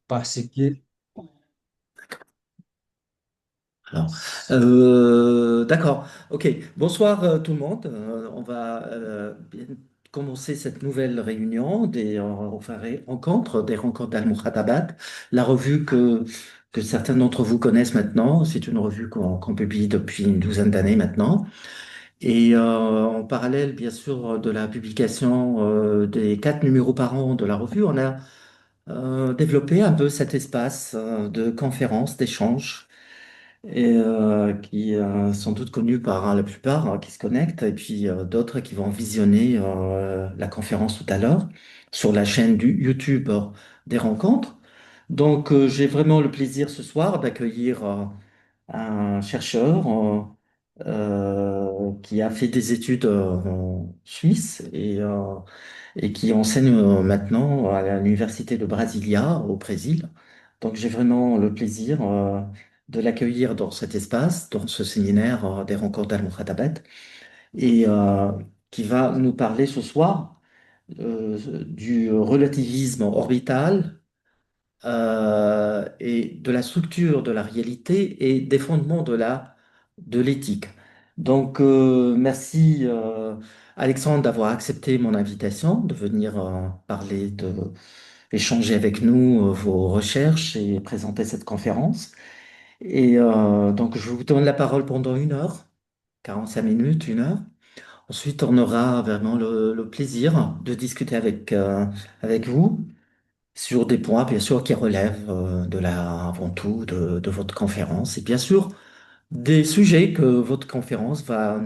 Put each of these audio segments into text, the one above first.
parce que, Alors, d'accord. Ok. Bonsoir tout le monde. On va bien commencer cette nouvelle réunion enfin, rencontres, des rencontres d'Al-Moukhatabad. La revue que certains d'entre vous connaissent maintenant. C'est une revue qu'on publie depuis une douzaine d'années maintenant. Et en parallèle, bien sûr, de la publication des 4 numéros par an de la revue, on a développé un peu cet espace de conférences, d'échanges qui sont toutes connues par la plupart qui se connectent, et puis d'autres qui vont visionner la conférence tout à l'heure sur la chaîne du YouTube des rencontres. Donc, j'ai vraiment le plaisir ce soir d'accueillir un chercheur qui a fait des études en Suisse et qui enseigne maintenant à l'université de Brasilia au Brésil. Donc j'ai vraiment le plaisir de l'accueillir dans cet espace, dans ce séminaire des rencontres d'Al-Moukhatabad, et qui va nous parler ce soir du relativisme orbital et de la structure de la réalité et des fondements de l'éthique. Donc, merci Alexandre d'avoir accepté mon invitation de venir échanger avec nous vos recherches et présenter cette conférence. Et donc, je vous donne la parole pendant 1 heure, 45 minutes, 1 heure. Ensuite, on aura vraiment le plaisir de discuter avec vous sur des points, bien sûr, qui relèvent avant tout, de votre conférence. Et bien sûr, des sujets que votre conférence va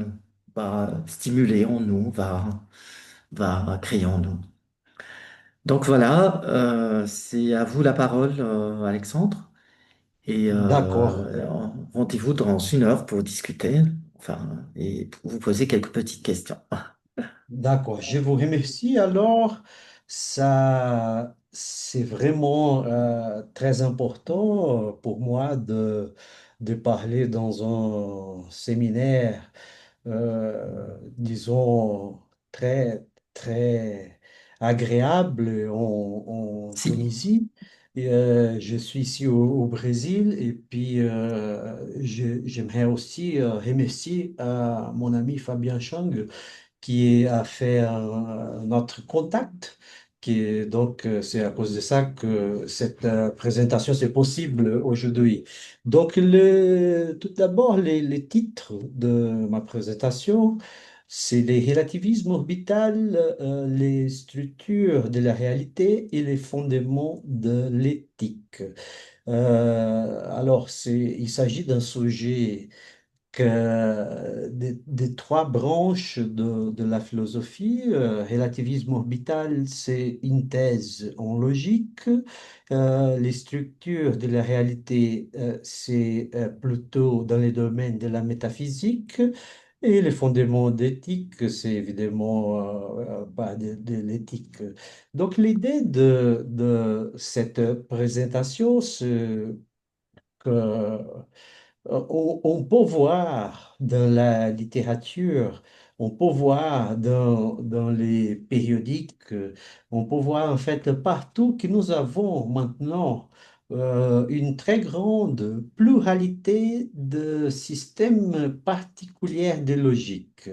stimuler en nous, va créer en nous. Donc voilà, c'est à vous la parole, Alexandre. Et d'accord, rendez-vous dans 1 heure pour discuter, enfin, et pour vous poser quelques petites questions. d'accord, je vous remercie. Alors, ça, c'est vraiment très important pour moi de parler dans un séminaire disons, très, très agréable en Si, Tunisie. Et, je suis ici au Brésil et puis j'aimerais aussi remercier mon ami Fabien Chang qui a fait notre contact. Donc, c'est à cause de ça que cette présentation c'est possible aujourd'hui. Donc, tout d'abord, les titres de ma présentation, c'est les relativismes orbital, les structures de la réalité et les fondements de l'éthique. Alors, il s'agit d'un sujet des trois branches de la philosophie. Relativisme orbital, c'est une thèse en logique. Les structures de la réalité, c'est plutôt dans les domaines de la métaphysique. Et les fondements d'éthique, c'est évidemment bah, de l'éthique. Donc l'idée de cette présentation, c'est que on peut voir dans la littérature, on peut voir dans les périodiques, on peut voir en fait partout que nous avons maintenant une très grande pluralité de systèmes particuliers de logique.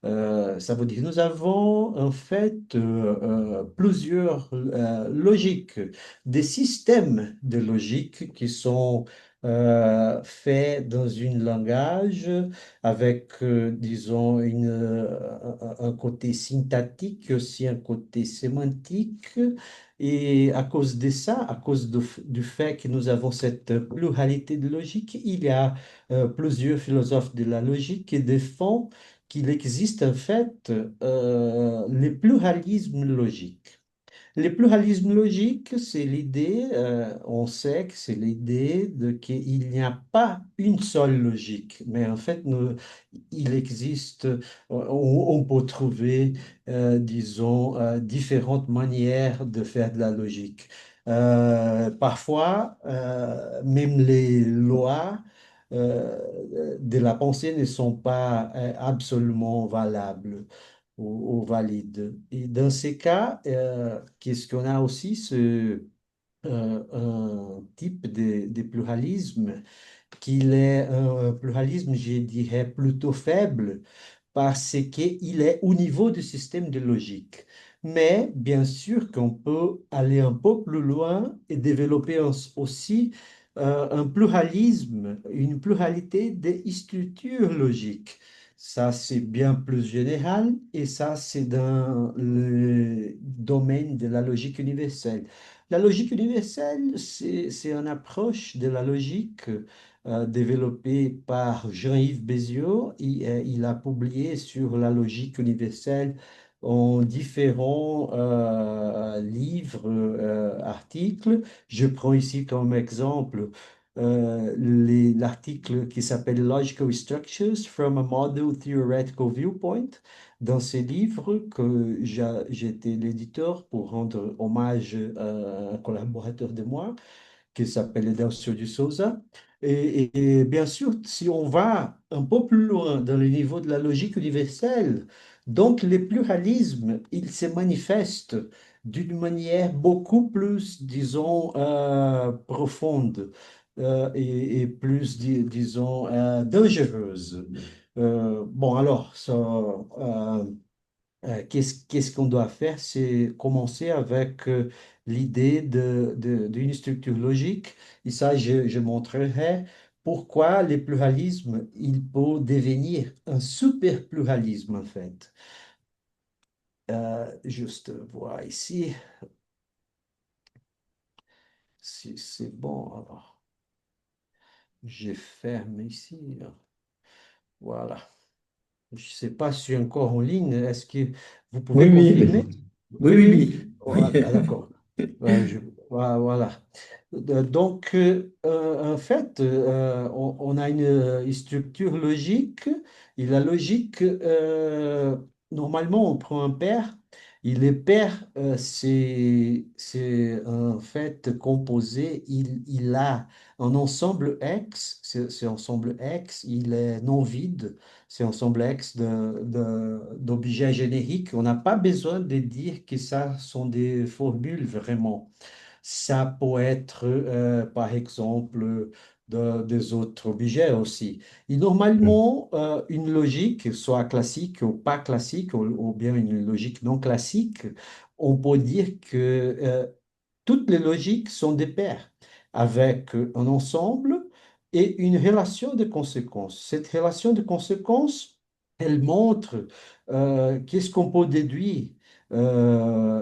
Ça veut dire que nous avons en fait plusieurs logiques, des systèmes de logique qui sont fait dans un langage avec, disons, un côté syntactique, aussi un côté sémantique. Et à cause de ça, à cause du fait que nous avons cette pluralité de logique, il y a plusieurs philosophes de la logique qui défendent qu'il existe en fait le pluralisme logique. Le pluralisme logique, c'est l'idée, on sait que c'est l'idée de qu'il n'y a pas une seule logique, mais en fait, il existe, on peut trouver, disons, différentes manières de faire de la logique. Parfois, même les lois de la pensée ne sont pas absolument valables ou valides. Et dans ces cas, qu'est-ce qu'on a aussi? un type de pluralisme qu'il est un pluralisme, je dirais, plutôt faible parce qu'il est au niveau du système de logique. Mais bien sûr qu'on peut aller un peu plus loin et développer aussi un pluralisme, une pluralité des structures logiques. Ça, c'est bien plus général et ça, c'est dans le domaine de la logique universelle. La logique universelle, c'est une approche de la logique développé par Jean-Yves Béziot. Il a publié sur la logique universelle en différents livres, articles. Je prends ici comme exemple l'article qui s'appelle Logical Structures from a Model Theoretical Viewpoint. Dans ces livres, que j'étais l'éditeur pour rendre hommage à un collaborateur de moi, qui s'appelle Edelcio de Souza. Et bien sûr, si on va un peu plus loin dans le niveau de la logique universelle, donc le pluralisme, il se manifeste d'une manière beaucoup plus, disons, profonde et plus, disons, dangereuse. Bon, alors, ça, qu'est-ce qu'on doit faire? C'est commencer avec l'idée d'une structure logique. Et ça, je montrerai pourquoi le pluralisme, il peut devenir un super pluralisme, en fait. Juste voir ici, si c'est bon. Alors, je ferme ici. Voilà. Je ne sais pas si je suis encore en ligne. Est-ce que vous Oui, pouvez oui, confirmer? oui, Oui, oui. oui, oui. Ah, d'accord. Voilà. Donc, en fait, on a une structure logique. Et la logique, normalement, on prend un pair. Et le pair, c'est en fait composé. Il a un ensemble X. C'est ensemble X. Il est non vide. C'est ensemble X d'objets génériques. On n'a pas besoin de dire que ça sont des formules vraiment. Ça peut être, par exemple, des autres objets aussi. Et normalement, une logique, soit classique ou pas classique, ou bien une logique non classique, on peut dire que toutes les logiques sont des paires avec un ensemble et une relation de conséquences. Cette relation de conséquences, elle montre qu'est-ce qu'on peut déduire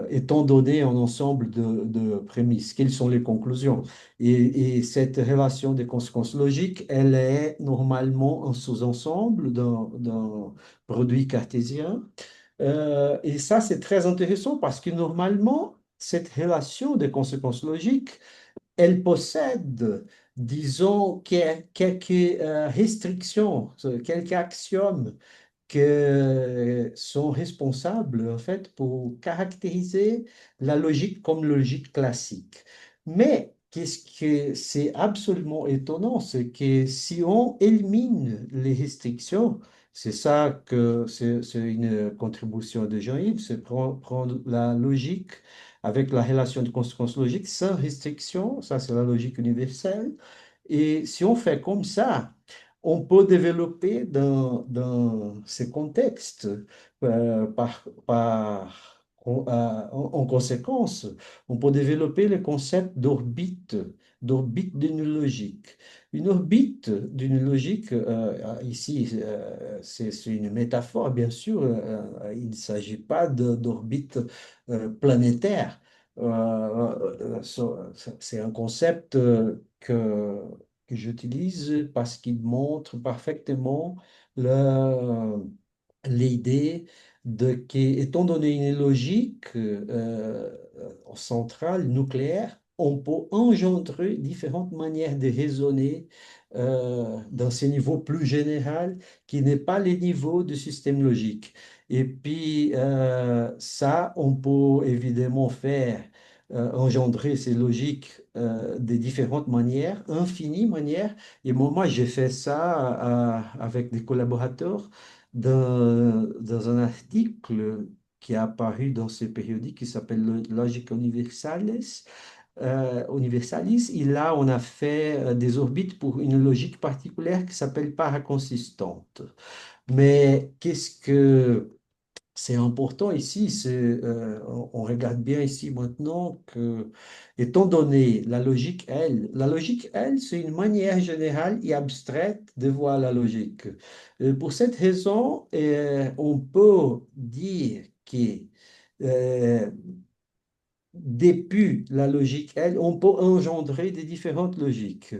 étant donné un ensemble de prémices, quelles sont les conclusions. Et cette relation de conséquences logiques, elle est normalement un sous-ensemble d'un produit cartésien et ça, c'est très intéressant parce que normalement, cette relation des conséquences logiques, elle possède, disons, quelques restrictions, quelques axiomes qui sont responsables, en fait, pour caractériser la logique comme logique classique. Mais qu'est-ce que c'est absolument étonnant, c'est que si on élimine les restrictions, c'est ça que c'est une contribution de Jean-Yves, c'est prendre la logique avec la relation de conséquence logique sans restriction, ça c'est la logique universelle. Et si on fait comme ça, on peut développer dans ces contextes, en conséquence, on peut développer le concept d'orbite d'une logique. Une orbite d'une logique, ici, c'est une métaphore, bien sûr, il ne s'agit pas d'orbite planétaire. C'est un concept que j'utilise parce qu'il montre parfaitement l'idée de que, étant donné une logique centrale, nucléaire, on peut engendrer différentes manières de raisonner dans ces niveaux plus généraux qui n'est pas les niveaux du système logique. Et puis, ça, on peut évidemment faire engendrer ces logiques de différentes manières, infinies manières. Et moi, j'ai fait ça avec des collaborateurs dans un article qui est apparu dans ce périodique qui s'appelle Logica Universalis. universalis. Et là, on a fait des orbites pour une logique particulière qui s'appelle paraconsistante. Mais qu'est-ce que c'est important ici, on regarde bien ici maintenant que, étant donné la logique, elle, c'est une manière générale et abstraite de voir la logique. Pour cette raison, on peut dire que euh, depuis la logique, elle, on peut engendrer des différentes logiques.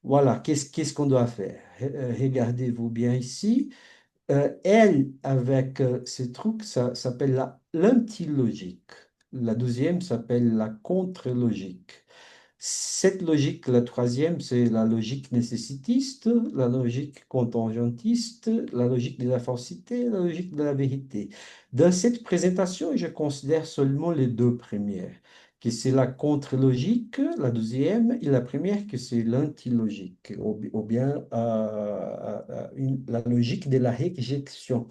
Voilà, qu'est-ce qu'on doit faire? Regardez-vous bien ici. Elle, avec ces trucs, ça s'appelle l'antilogique. La deuxième s'appelle la contre-logique. Cette logique, la troisième, c'est la logique nécessitiste, la logique contingentiste, la logique de la falsité, la logique de la vérité. Dans cette présentation, je considère seulement les deux premières, que c'est la contre-logique, la deuxième, et la première, que c'est l'antilogique, ou bien la logique de la réjection,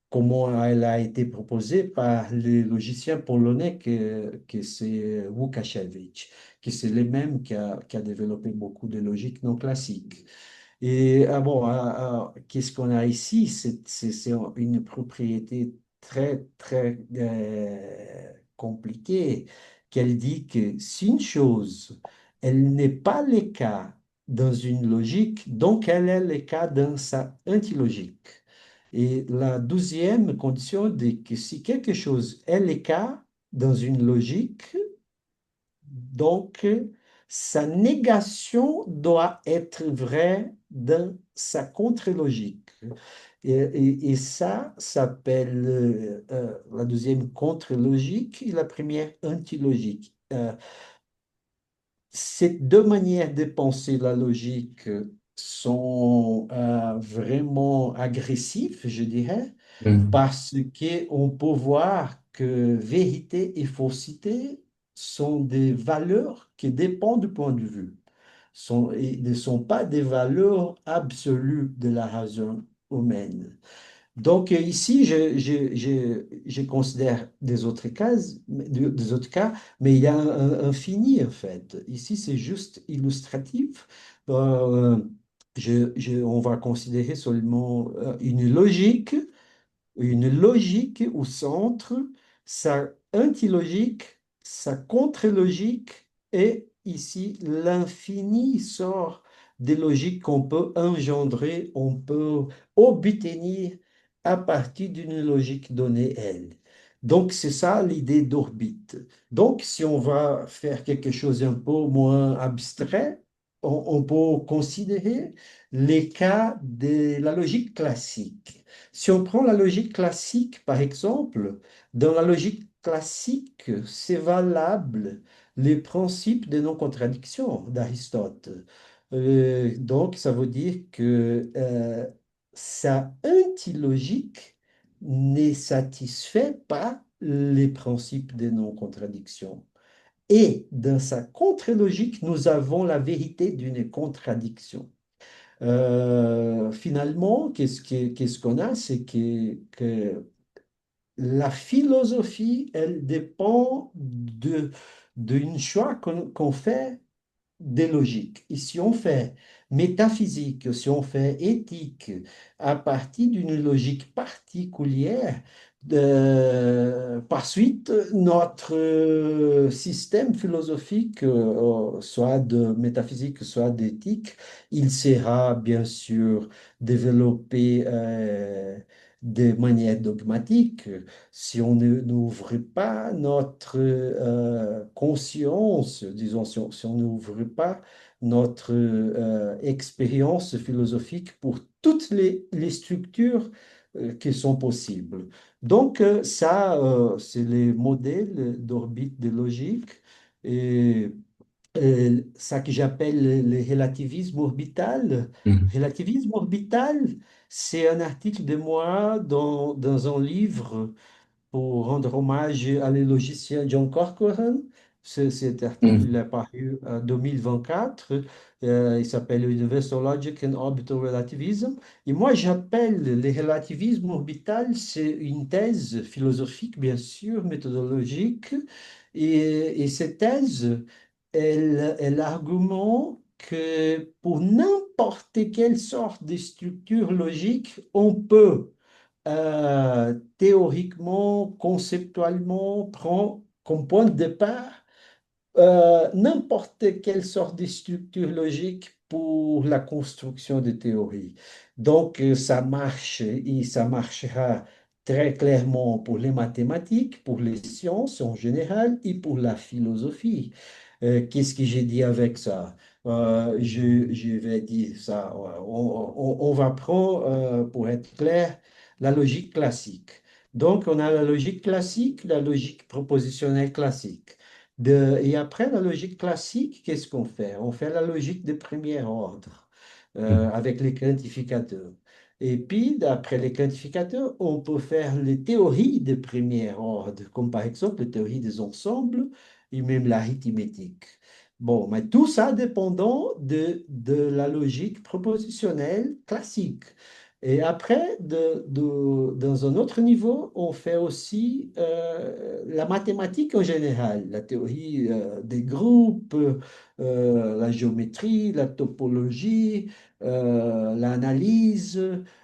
comment elle a été proposée par le logicien polonais que c'est Łukasiewicz, que c'est le même qui a développé beaucoup de logique non classique. Et qu'est-ce qu'on a ici? C'est une propriété très, très compliquée qu'elle dit que si une chose, elle n'est pas le cas dans une logique, donc elle est le cas dans sa antilogique. Et la douzième condition dit que si quelque chose est le cas dans une logique, donc, sa négation doit être vraie dans sa contre-logique. Et ça s'appelle la deuxième contre-logique et la première antilogique. Ces deux manières de penser la logique sont vraiment agressives, je dirais, Mhm. parce qu'on peut voir que vérité et fausseté sont des valeurs qui dépendent du point de vue. Et ne sont pas des valeurs absolues de la raison humaine. Donc ici, je considère des autres cas, mais il y a un fini en fait. Ici, c'est juste illustratif. Euh, on va considérer seulement une logique au centre, sa antilogique, sa contre-logique, et ici l'infini sort des logiques qu'on peut engendrer, on peut obtenir à partir d'une logique donnée, elle. Donc c'est ça l'idée d'orbite. Donc si on va faire quelque chose un peu moins abstrait, on peut considérer les cas de la logique classique. Si on prend la logique classique, par exemple, dans la logique classique, c'est valable les principes de non-contradiction d'Aristote. Donc, ça veut dire que sa antilogique ne satisfait pas les principes de non-contradiction. Et dans sa contre-logique, nous avons la vérité d'une contradiction. Finalement, qu'est-ce qu'on a? C'est que la philosophie, elle dépend d'une choix qu'on fait des logiques. Et si on fait métaphysique, si on fait éthique à partir d'une logique particulière, par suite, notre système philosophique, soit de métaphysique, soit d'éthique, il sera bien sûr développé de manière dogmatique. Si on n'ouvre pas notre conscience, disons, si on n'ouvre pas notre expérience philosophique pour toutes les structures qui sont possibles. Donc, c'est les modèles d'orbite de logique. Et ça que j'appelle le relativisme orbital. Mhm. Relativisme orbital, c'est un article de moi dans un livre pour rendre hommage à le logicien John Corcoran. Cet article il Mhm. est paru en 2024. Il s'appelle Universal Logic and Orbital Relativism. Et moi, j'appelle le relativisme orbital, c'est une thèse philosophique, bien sûr, méthodologique. Et cette thèse, elle argumente que pour n'importe quelle sorte de structure logique, on peut théoriquement, conceptuellement, prendre comme point de départ n'importe quelle sorte de structure logique pour la construction de théories. Donc, ça marche et ça marchera très clairement pour les mathématiques, pour les sciences en général et pour la philosophie. Qu'est-ce que j'ai dit avec ça? Je vais dire ça. On va prendre, pour être clair, la logique classique. Donc, on a la logique classique, la logique propositionnelle classique. Et après la logique classique, qu'est-ce qu'on fait? On fait la logique de premier ordre avec les quantificateurs. Et puis, d'après les quantificateurs, on peut faire les théories de premier ordre, comme par exemple les théories des ensembles et même l'arithmétique. Bon, mais tout ça dépendant de la logique propositionnelle classique. Et après, dans un autre niveau, on fait aussi la mathématique en général, la théorie des groupes, la géométrie, la topologie, l'analyse,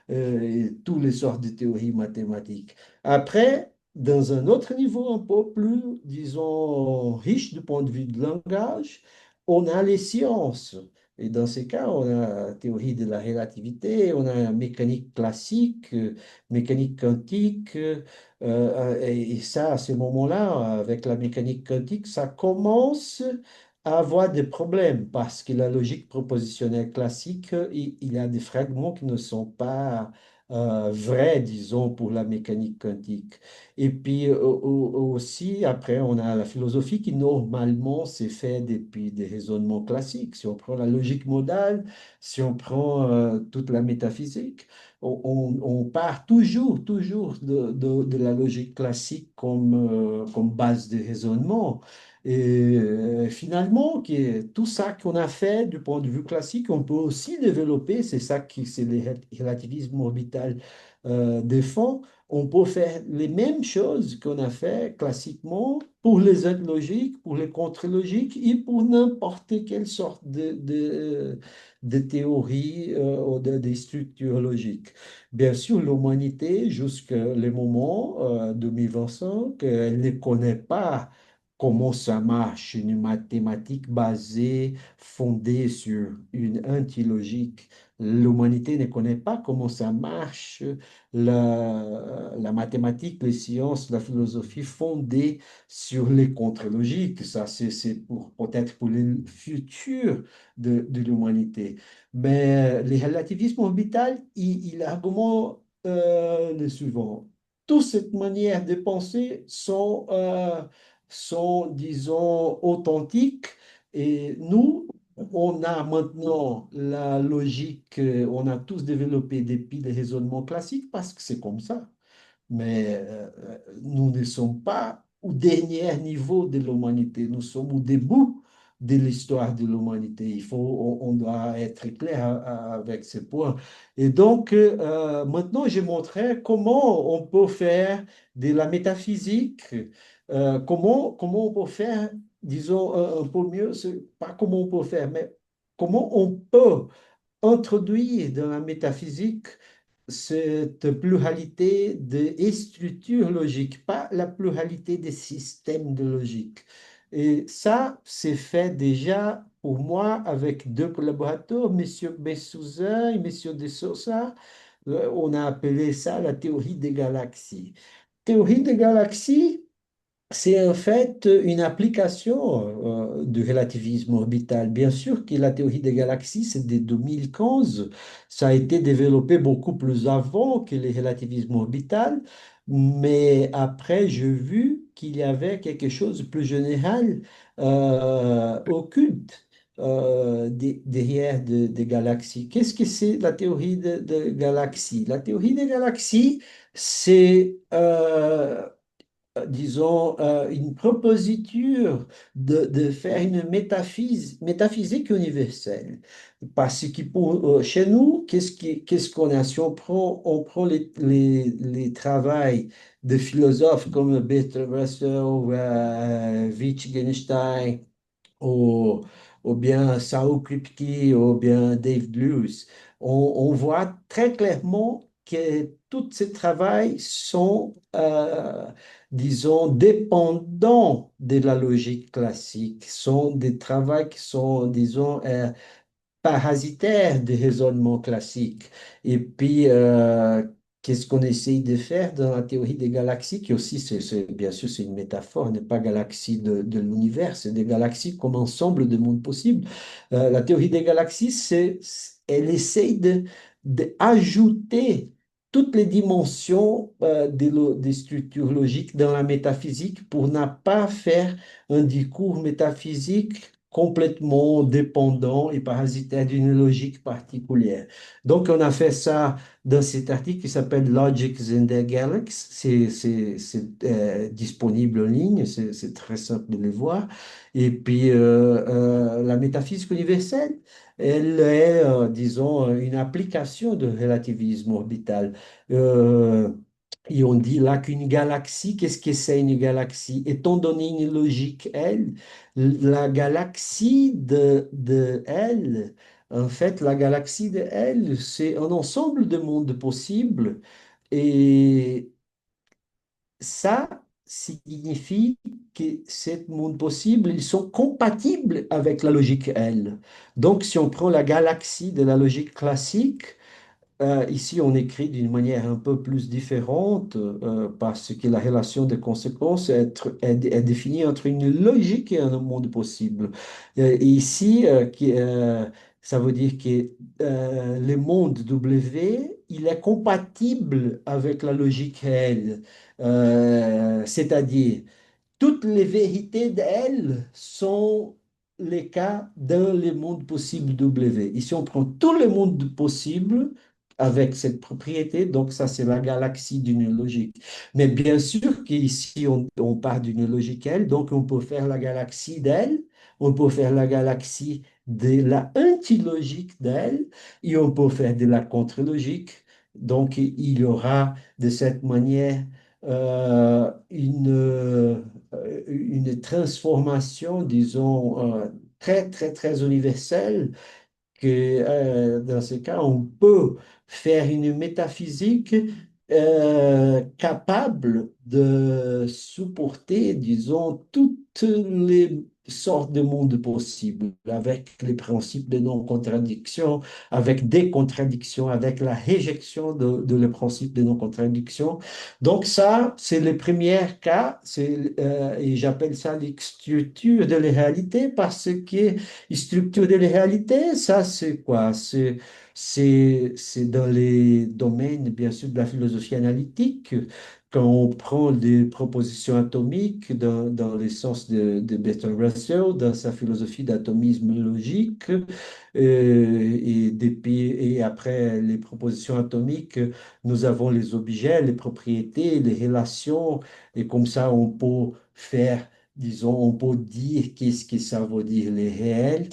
et toutes les sortes de théories mathématiques. Après, dans un autre niveau un peu plus, disons, riche du point de vue de langage, on a les sciences. Et dans ces cas, on a la théorie de la relativité, on a la mécanique classique, mécanique quantique. Et ça, à ce moment-là, avec la mécanique quantique, ça commence à avoir des problèmes parce que la logique propositionnelle classique, il y a des fragments qui ne sont pas vrais, disons, pour la mécanique quantique. Et puis aussi, après, on a la philosophie qui normalement s'est fait depuis des raisonnements classiques. Si on prend la logique modale, si on prend toute la métaphysique, on part toujours de la logique classique comme base de raisonnement. Et finalement, tout ça qu'on a fait du point de vue classique, on peut aussi développer, c'est ça qui c'est le relativisme orbital défend. On peut faire les mêmes choses qu'on a fait classiquement pour les aides logiques, pour les contre-logiques et pour n'importe quelle sorte de théorie ou des structures logiques. Bien sûr, l'humanité, jusqu'à le moment 2025, elle ne connaît pas comment ça marche, une mathématique basée, fondée sur une antilogique. L'humanité ne connaît pas comment ça marche, la mathématique, les sciences, la philosophie fondée sur les contre-logiques. Ça, c'est peut-être pour le futur de l'humanité. Mais le relativisme orbital, il argumente le suivant. Toute cette manière de penser sont, disons, authentiques. Et nous, on a maintenant la logique, on a tous développé des piles de raisonnement classique parce que c'est comme ça. Mais nous ne sommes pas au dernier niveau de l'humanité, nous sommes au début de l'histoire de l'humanité. On doit être clair avec ce point. Et donc, maintenant, je montrerai comment on peut faire de la métaphysique, comment on peut faire, disons, un peu mieux, pas comment on peut faire, mais comment on peut introduire dans la métaphysique cette pluralité de structures logiques, pas la pluralité des systèmes de logique. Et ça, c'est fait déjà pour moi avec deux collaborateurs, M. Bessouza et M. De Souza. On a appelé ça la théorie des galaxies. Théorie des galaxies, c'est en fait une application du relativisme orbital. Bien sûr que la théorie des galaxies, c'est de 2015. Ça a été développé beaucoup plus avant que le relativisme orbital. Mais après, j'ai vu qu'il y avait quelque chose de plus général, occulte, derrière des galaxies. Qu'est-ce que c'est la théorie des galaxies? La théorie des galaxies, c'est disons, une propositure de faire une métaphysique universelle. Parce que chez nous, qu'est-ce qu'on a? Si on prend les travaux de philosophes comme Bertrand Russell, Wittgenstein, ou, ou bien Sao Kripke, ou bien Dave Lewis, on voit très clairement que tous ces travaux sont, disons, dépendants de la logique classique, sont des travaux qui sont, disons, parasitaire des raisonnements classiques. Et puis, qu'est-ce qu'on essaye de faire dans la théorie des galaxies, qui aussi, bien sûr, c'est une métaphore, n'est pas galaxie de l'univers, c'est des galaxies comme ensemble de mondes possibles. La théorie des galaxies, elle essaye d'ajouter toutes les dimensions des structures logiques dans la métaphysique pour ne pas faire un discours métaphysique complètement dépendant et parasitaire d'une logique particulière. Donc, on a fait ça dans cet article qui s'appelle Logics in the Galaxy. C'est disponible en ligne, c'est très simple de le voir. Et puis, la métaphysique universelle, elle est, disons, une application de relativisme orbital. Euh, et on dit là qu'une galaxie, qu'est-ce que c'est une galaxie? Étant donné une logique L, la galaxie de L, en fait, la galaxie de L, c'est un ensemble de mondes possibles. Et ça signifie que ces mondes possibles, ils sont compatibles avec la logique L. Donc, si on prend la galaxie de la logique classique, ici, on écrit d'une manière un peu plus différente parce que la relation de conséquences est définie entre une logique et un monde possible. Et ici, ça veut dire que le monde W, il est compatible avec la logique réelle. C'est-à-dire, toutes les vérités d'elle sont les cas dans le monde possible W. Ici, on prend tout le monde possible avec cette propriété, donc ça, c'est la galaxie d'une logique. Mais bien sûr qu'ici, on part d'une logique L, donc on peut faire la galaxie d'elle, on peut faire la galaxie de la antilogique d'elle, et on peut faire de la contre-logique. Donc, il y aura de cette manière une transformation, disons, très, très, très universelle que dans ce cas, on peut faire une métaphysique capable de supporter, disons, toutes les sortes de mondes possibles, avec les principes de non-contradiction, avec des contradictions, avec la réjection de le principe de non-contradiction. Donc ça, c'est le premier cas, et j'appelle ça les structures de la réalité parce que structure de la réalité, ça c'est quoi? C'est dans les domaines, bien sûr, de la philosophie analytique, quand on prend des propositions atomiques dans les sens de Bertrand Russell, dans sa philosophie d'atomisme logique, et après les propositions atomiques, nous avons les objets, les propriétés, les relations, et comme ça on peut faire, disons, on peut dire qu'est-ce que ça veut dire les réels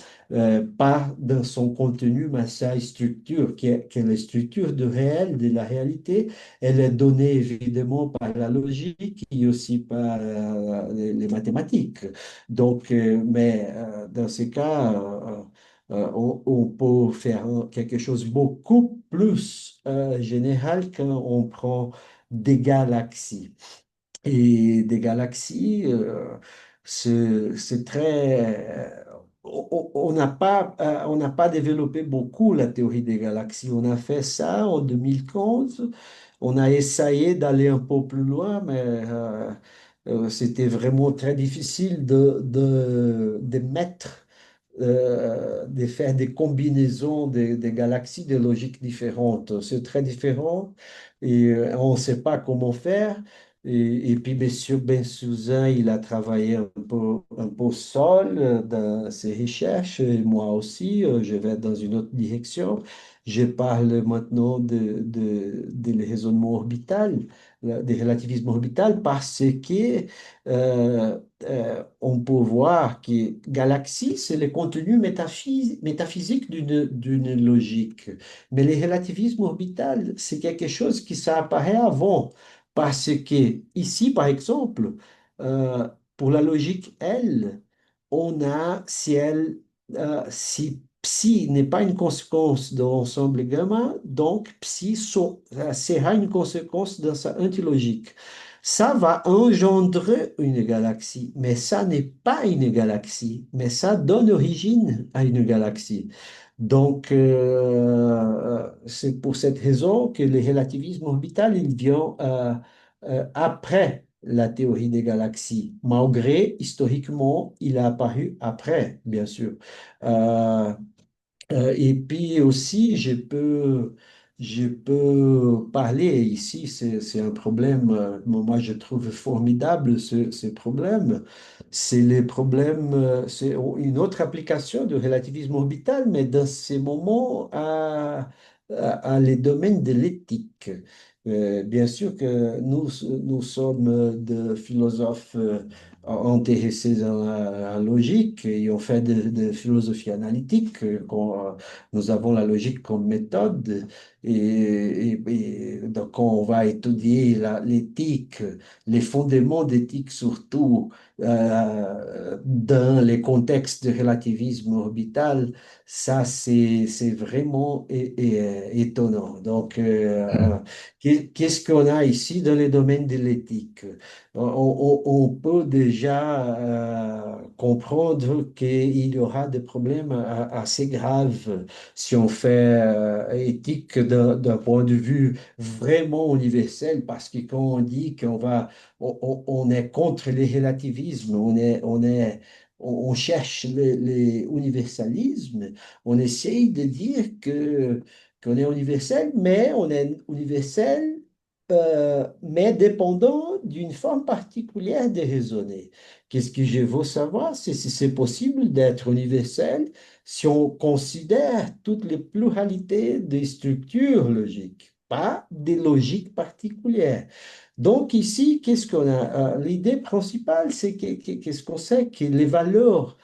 pas dans son contenu, mais sa structure, qui est la structure de réel, de la réalité. Elle est donnée évidemment par la logique et aussi par les mathématiques. Donc, mais dans ce cas, on peut faire quelque chose beaucoup plus général quand on prend des galaxies. Et des galaxies, c'est très... on n'a pas développé beaucoup la théorie des galaxies. On a fait ça en 2015. On a essayé d'aller un peu plus loin, mais c'était vraiment très difficile de mettre de faire des combinaisons des galaxies de logiques différentes. C'est très différent et on ne sait pas comment faire. Et puis, Monsieur Bensouzin, il a travaillé un peu seul dans ses recherches. Et moi aussi, je vais dans une autre direction. Je parle maintenant de raisonnement orbital, de relativisme orbital, parce que on peut voir que galaxie, c'est le contenu métaphysique d'une logique. Mais le relativisme orbital, c'est quelque chose qui ça apparaît avant. Parce que ici, par exemple, pour la logique L, on a, si psi n'est pas une conséquence de l'ensemble gamma, donc sera une conséquence dans sa antilogique. Ça va engendrer une galaxie, mais ça n'est pas une galaxie, mais ça donne origine à une galaxie. Donc, c'est pour cette raison que le relativisme orbital, il vient après la théorie des galaxies, malgré, historiquement, il a apparu après, bien sûr. Euh, et puis aussi, je peux parler ici, c'est un problème, moi je trouve formidable ce problème. C'est les problèmes, c'est une autre application du relativisme orbital, mais dans ces moments à les domaines de l'éthique. Bien sûr que nous sommes de philosophes intéressés à la logique et on fait de philosophie analytique. Nous avons la logique comme méthode et donc quand on va étudier l'éthique, les fondements d'éthique surtout dans les contextes de relativisme orbital, ça c'est vraiment étonnant. Donc, qu'est-ce qu'on a ici dans les domaines de l'éthique? On peut déjà comprendre qu'il y aura des problèmes assez graves si on fait éthique d'un point de vue vraiment universel, parce que quand on dit on est contre les relativismes, on cherche les universalismes, on essaye de dire qu'on est universel, mais on est universel mais dépendant d'une forme particulière de raisonner. Qu'est-ce que je veux savoir? C'est si c'est possible d'être universel si on considère toutes les pluralités des structures logiques, pas des logiques particulières. Donc ici, qu'est-ce qu'on a? L'idée principale, c'est qu'est-ce qu'on sait? Que les valeurs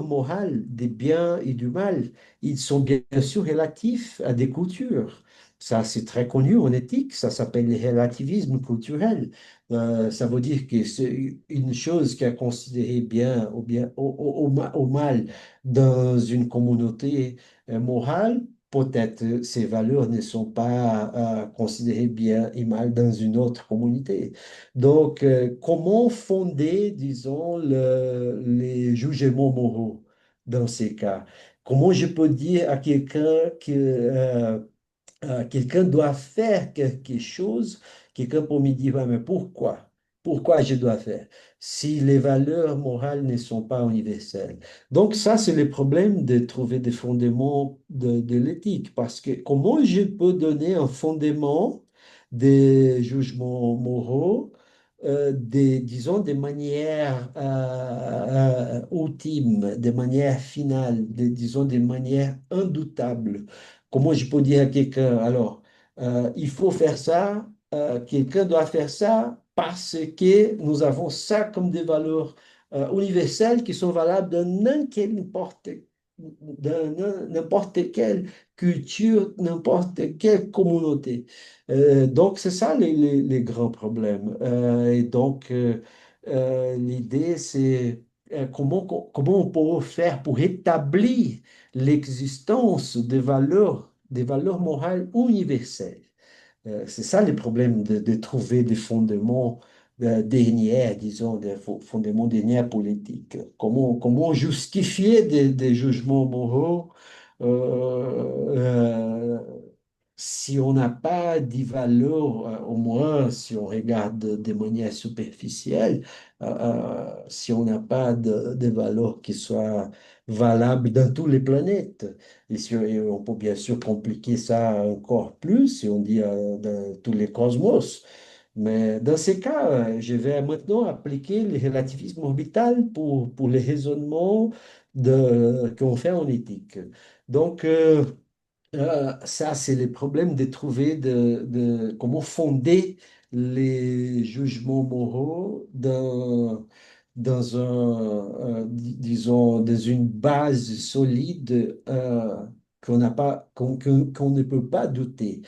morales des biens et du mal, ils sont bien sûr relatifs à des coutures. Ça, c'est très connu en éthique, ça s'appelle le relativisme culturel. Ça veut dire que c'est une chose qui est considérée bien ou bien au mal dans une communauté morale. Peut-être ces valeurs ne sont pas considérées bien et mal dans une autre communauté. Donc, comment fonder, disons, les jugements moraux dans ces cas? Comment je peux dire à quelqu'un que quelqu'un doit faire quelque chose, quelqu'un pour me dire, ouais, mais pourquoi? Pourquoi je dois faire? Si les valeurs morales ne sont pas universelles. Donc ça, c'est le problème de trouver des fondements de l'éthique, parce que comment je peux donner un fondement des jugements moraux, disons, des manières ultimes, des manières finales, disons, des manières indoutables. Comment je peux dire à quelqu'un, alors, il faut faire ça, quelqu'un doit faire ça parce que nous avons ça comme des valeurs universelles qui sont valables dans n'importe quelle culture, n'importe quelle communauté. Donc, c'est ça les grands problèmes. Et donc, l'idée, c'est comment on peut faire pour établir l'existence des valeurs morales universelles. C'est ça le problème de trouver des fondements derniers, disons, des fondements derniers politiques. Comment justifier des jugements moraux euh, si on n'a pas de valeurs, au moins si on regarde de manière superficielle, si on n'a pas de valeurs qui soient valables dans toutes les planètes. Et on peut bien sûr compliquer ça encore plus si on dit dans tous les cosmos. Mais dans ces cas, je vais maintenant appliquer le relativisme orbital pour les raisonnements qu'on fait en éthique. Donc, ça, c'est le problème de trouver comment fonder les jugements moraux disons, dans une base solide qu'on n'a pas, qu'on ne peut pas douter.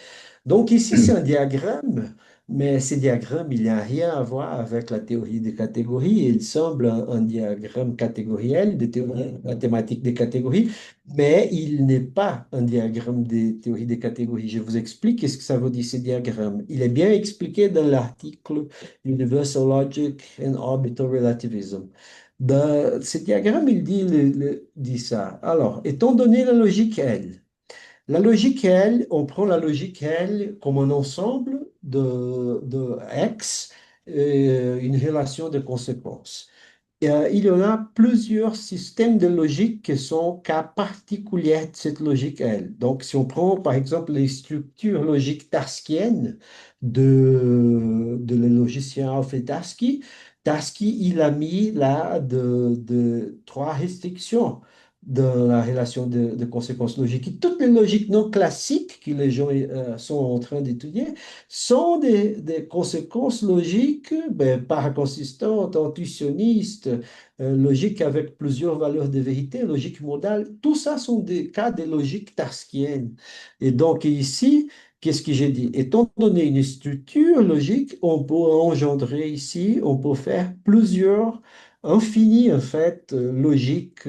Donc ici, c'est un diagramme. Mais ces diagrammes, il n'y a rien à voir avec la théorie des catégories. Il semble un diagramme catégoriel de théorie mathématique des catégories, mais il n'est pas un diagramme des théories des catégories. Je vous explique qu'est-ce que ça veut dire ces diagrammes. Il est bien expliqué dans l'article Universal Logic and Orbital Relativism. Dans ce diagramme, il dit, dit ça. Alors, étant donné la logique L, la logique L, on prend la logique L comme un ensemble de X, une relation de conséquences. Il y en a plusieurs systèmes de logique qui sont cas particuliers de cette logique L. Donc, si on prend par exemple les structures logiques tarskiennes de le logicien Alfred Tarski, Tarski, il a mis là trois restrictions de la relation de conséquences logiques. Et toutes les logiques non classiques que les gens sont en train d'étudier sont des conséquences logiques ben, paraconsistantes, intuitionnistes, logiques avec plusieurs valeurs de vérité, logique modale. Tout ça sont des cas de logique tarskienne. Et donc ici, qu'est-ce que j'ai dit? Étant donné une structure logique, on peut engendrer ici, on peut faire plusieurs infinies, en fait, logiques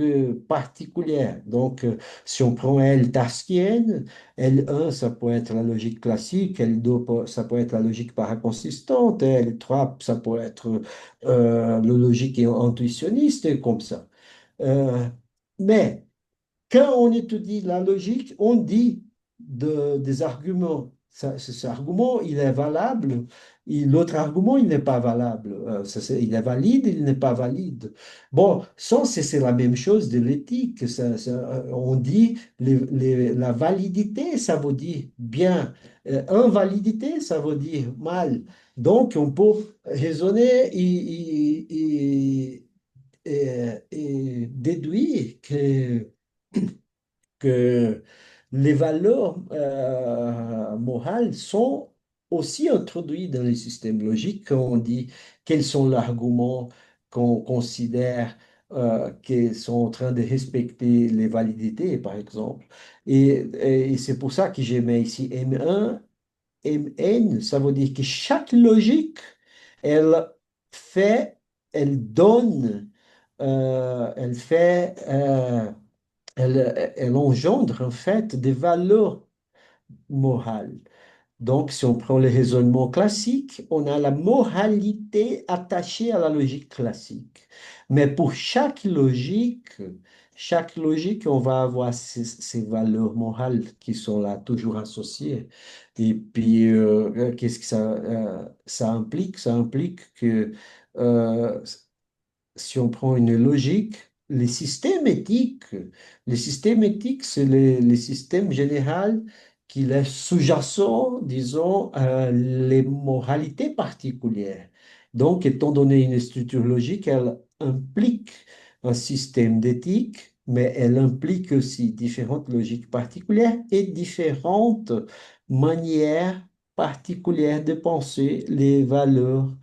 particulières. Donc, si on prend L tarskienne, L1, ça peut être la logique classique, L2, ça peut être la logique paraconsistante, L3, ça peut être le logique et intuitionniste, et comme ça. Euh, mais quand on étudie la logique, on dit des arguments. Cet argument, il est valable. L'autre argument, il n'est pas valable. Il est valide, il n'est pas valide. Bon, ça, c'est la même chose de l'éthique. On dit la validité, ça veut dire bien. Invalidité, ça veut dire mal. Donc, on peut raisonner et déduire que les valeurs morales sont aussi introduites dans les systèmes logiques quand on dit quels sont les arguments qu'on considère qu'ils sont en train de respecter les validités, par exemple. Et c'est pour ça que j'ai mis ici M1, Mn, ça veut dire que chaque logique, elle fait, elle donne, elle fait elle engendre en fait des valeurs morales. Donc, si on prend le raisonnement classique, on a la moralité attachée à la logique classique. Mais pour chaque logique, on va avoir ces valeurs morales qui sont là, toujours associées. Et puis, qu'est-ce que ça implique? Ça implique que euh, si on prend une logique, les systèmes éthiques, c'est les systèmes généraux qui laissent sous-jacent, disons, les moralités particulières. Donc, étant donné une structure logique, elle implique un système d'éthique, mais elle implique aussi différentes logiques particulières et différentes manières particulières de penser les valeurs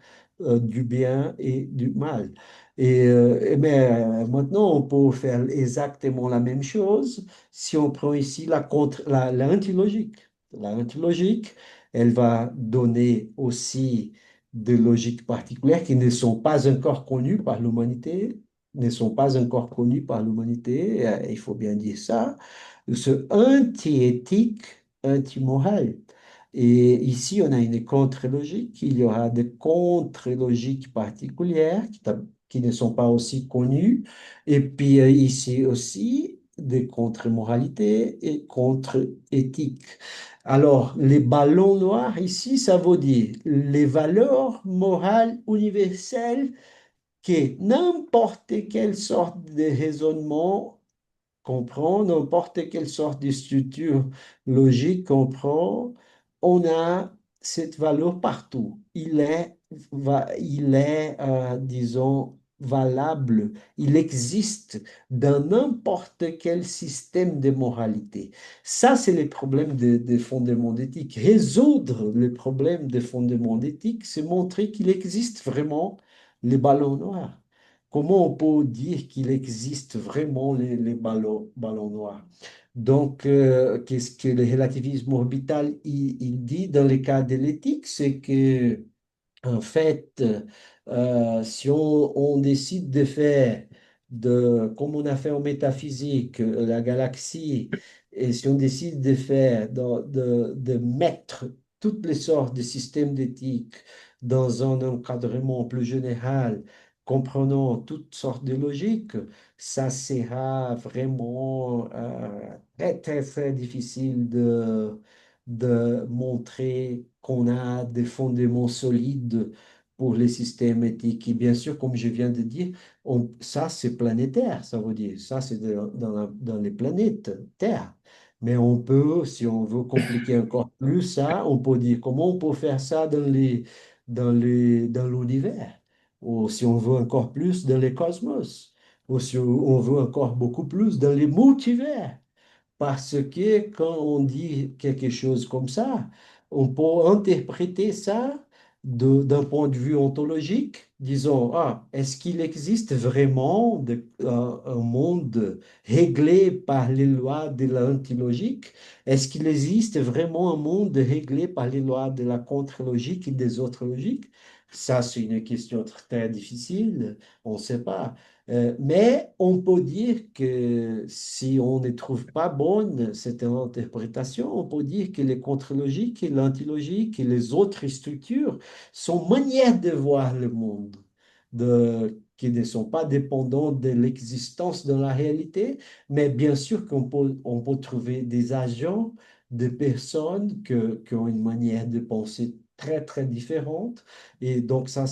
du bien et du mal. Maintenant, on peut faire exactement la même chose si on prend ici l'antilogique. L'antilogique, elle va donner aussi des logiques particulières qui ne sont pas encore connues par l'humanité, ne sont pas encore connues par l'humanité, il faut bien dire ça, ce anti-éthique, anti-moral. Et ici, on a une contre-logique. Il y aura des contre-logiques particulières qui ne sont pas aussi connues. Et puis ici aussi, des contre-moralités et contre-éthiques. Alors, les ballons noirs, ici, ça veut dire les valeurs morales universelles que n'importe quelle sorte de raisonnement comprend, n'importe quelle sorte de structure logique comprend, on a cette valeur partout. Disons, valable. Il existe dans n'importe quel système de moralité. Ça, c'est les problèmes des fondements d'éthique. Résoudre les problèmes des fondements d'éthique, c'est montrer qu'il existe vraiment les ballons noirs. comment on peut dire qu'il existe vraiment les ballons noirs? Donc, qu'est-ce que le relativisme orbital il dit dans le cas de l'éthique, c'est que en fait, si on décide de faire, comme on a fait en métaphysique, la galaxie, et si on décide de faire, de mettre toutes les sortes de systèmes d'éthique dans un encadrement plus général, comprenant toutes sortes de logiques, ça sera vraiment très, très, très difficile de montrer qu'on a des fondements solides pour les systèmes éthiques. Et bien sûr, comme je viens de dire, ça c'est planétaire, ça veut dire, ça c'est dans les planètes Terre. Mais on peut, si on veut compliquer encore plus ça, on peut dire comment on peut faire ça dans l'univers, ou si on veut encore plus dans les cosmos, ou si on veut encore beaucoup plus dans les multivers. Parce que quand on dit quelque chose comme ça, on peut interpréter ça d'un point de vue ontologique, disons, ah, est-ce qu'il existe vraiment un monde réglé par les lois de l'antilogique? Est-ce qu'il existe vraiment un monde réglé par les lois de la contre-logique et des autres logiques? Ça, c'est une question très difficile, on ne sait pas. Mais on peut dire que si on ne trouve pas bonne cette interprétation, on peut dire que les contre-logiques et l'antilogique et les autres structures sont manières de voir le monde, qui ne sont pas dépendantes de l'existence dans la réalité, mais bien sûr on peut trouver des agents, des personnes qui ont une manière de penser très, très différente, et donc ça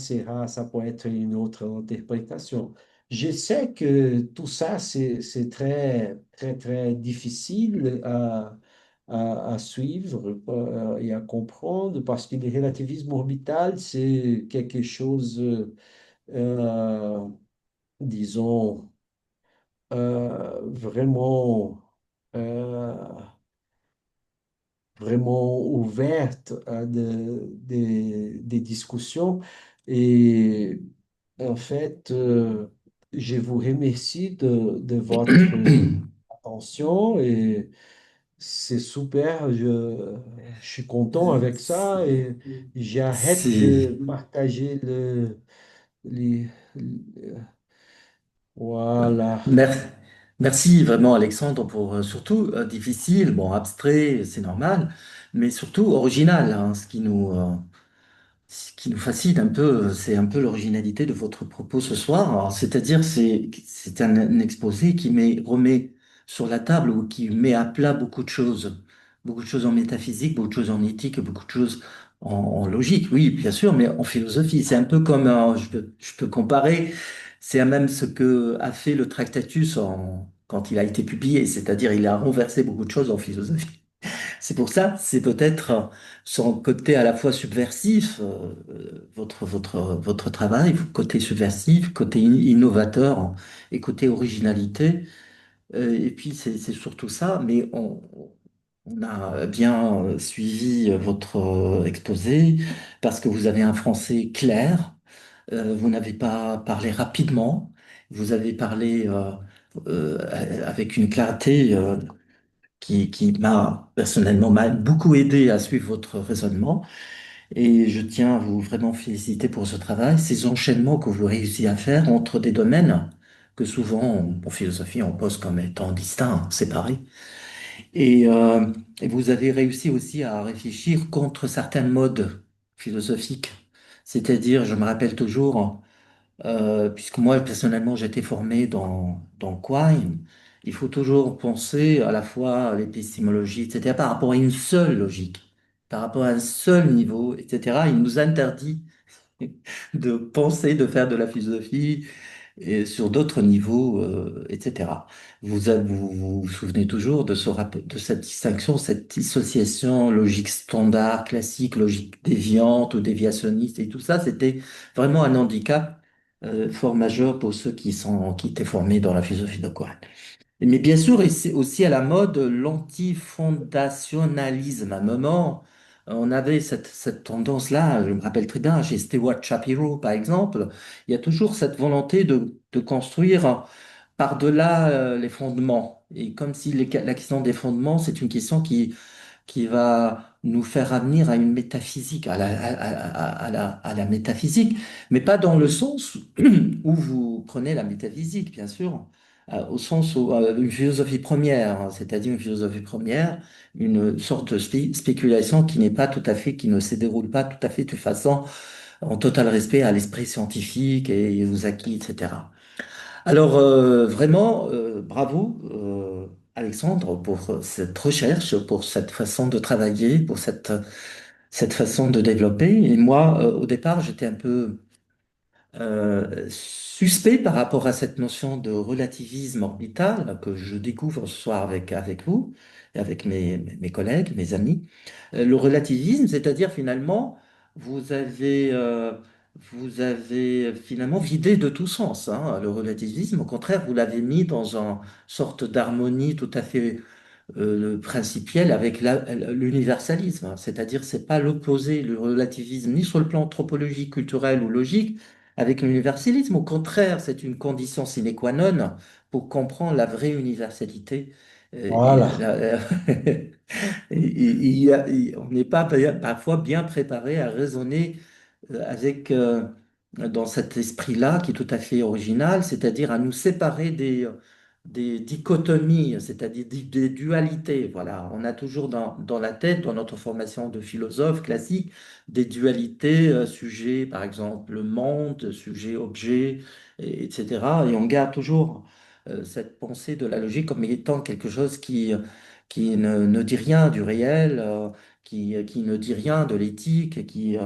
peut être une autre interprétation. Je sais que tout ça, c'est très, très, très difficile à suivre et à comprendre parce que le relativisme orbital, c'est quelque chose, euh, disons, vraiment, euh, vraiment ouverte à des discussions. Et en fait, je vous remercie de votre attention et c'est super. Je suis content avec ça et j'arrête C'est de partager les, voilà. Mer- Merci vraiment Alexandre pour surtout difficile, bon abstrait, c'est normal, mais surtout original, hein, ce qui nous fascine un peu, c'est un peu l'originalité de votre propos ce soir. Alors, c'est-à-dire, c'est un exposé qui remet sur la table ou qui met à plat beaucoup de choses en métaphysique, beaucoup de choses en éthique, beaucoup de choses en logique, oui, bien sûr, mais en philosophie. C'est un peu comme, je peux comparer, c'est même ce que a fait le Tractatus quand il a été publié, c'est-à-dire il a renversé beaucoup de choses en philosophie. C'est pour ça, c'est peut-être son côté à la fois subversif, votre travail, côté subversif, côté innovateur et côté originalité. Et puis c'est surtout ça, mais on a bien suivi votre exposé parce que vous avez un français clair, vous n'avez pas parlé rapidement, vous avez parlé avec une clarté. Qui m'a personnellement m'a beaucoup aidé à suivre votre raisonnement. Et je tiens à vous vraiment féliciter pour ce travail, ces enchaînements que vous réussissez à faire entre des domaines que souvent en philosophie on pose comme étant distincts, séparés. Et, euh, et vous avez réussi aussi à réfléchir contre certains modes philosophiques. C'est-à-dire, je me rappelle toujours puisque moi, personnellement, j'étais formé dans Quine, il faut toujours penser à la fois à l'épistémologie, etc., par rapport à une seule logique, par rapport à un seul niveau, etc. Il nous interdit de penser, de faire de la philosophie et sur d'autres niveaux, etc. Vous souvenez toujours de de cette distinction, cette dissociation logique standard, classique, logique déviante ou déviationniste et tout ça, c'était vraiment un handicap fort majeur pour ceux qui étaient formés dans la philosophie de Courant. Mais bien sûr, et c'est aussi à la mode l'antifondationalisme. À un moment, on avait cette tendance-là, je me rappelle très bien, chez Stewart Shapiro, par exemple, il y a toujours cette volonté de construire par-delà les fondements. Et comme si la question des fondements, c'est une question qui va nous faire amener à une métaphysique, à la métaphysique, mais pas dans le sens où vous prenez la métaphysique, bien sûr, au sens où une philosophie première, hein, c'est-à-dire une philosophie première, une sorte de spéculation qui n'est pas tout à fait, qui ne se déroule pas tout à fait de façon en total respect à l'esprit scientifique et aux acquis, etc. Alors, vraiment, bravo, Alexandre, pour cette recherche, pour cette façon de travailler, pour cette façon de développer. Et moi, au départ, j'étais un peu suspect par rapport à cette notion de relativisme orbital que je découvre ce soir avec vous et avec mes collègues, mes amis. Le relativisme, c'est-à-dire finalement, vous avez, euh, vous avez finalement vidé de tout sens, hein, le relativisme. Au contraire, vous l'avez mis dans une sorte d'harmonie tout à fait le principiel avec l'universalisme, hein. C'est-à-dire, c'est pas l'opposé, le relativisme, ni sur le plan anthropologique, culturel ou logique, avec l'universalisme. Au contraire, c'est une condition sine qua non pour comprendre la vraie universalité. Voilà. On n'est pas parfois bien préparé à raisonner dans cet esprit-là qui est tout à fait original, c'est-à-dire à nous séparer des dichotomies, c'est-à-dire des dualités. Voilà, on a toujours dans la tête, dans notre formation de philosophe classique, des dualités, sujet, par exemple, le monde, sujet, objet, etc. Et on garde toujours cette pensée de la logique comme étant quelque chose qui ne dit rien du réel, qui ne dit rien de l'éthique, qui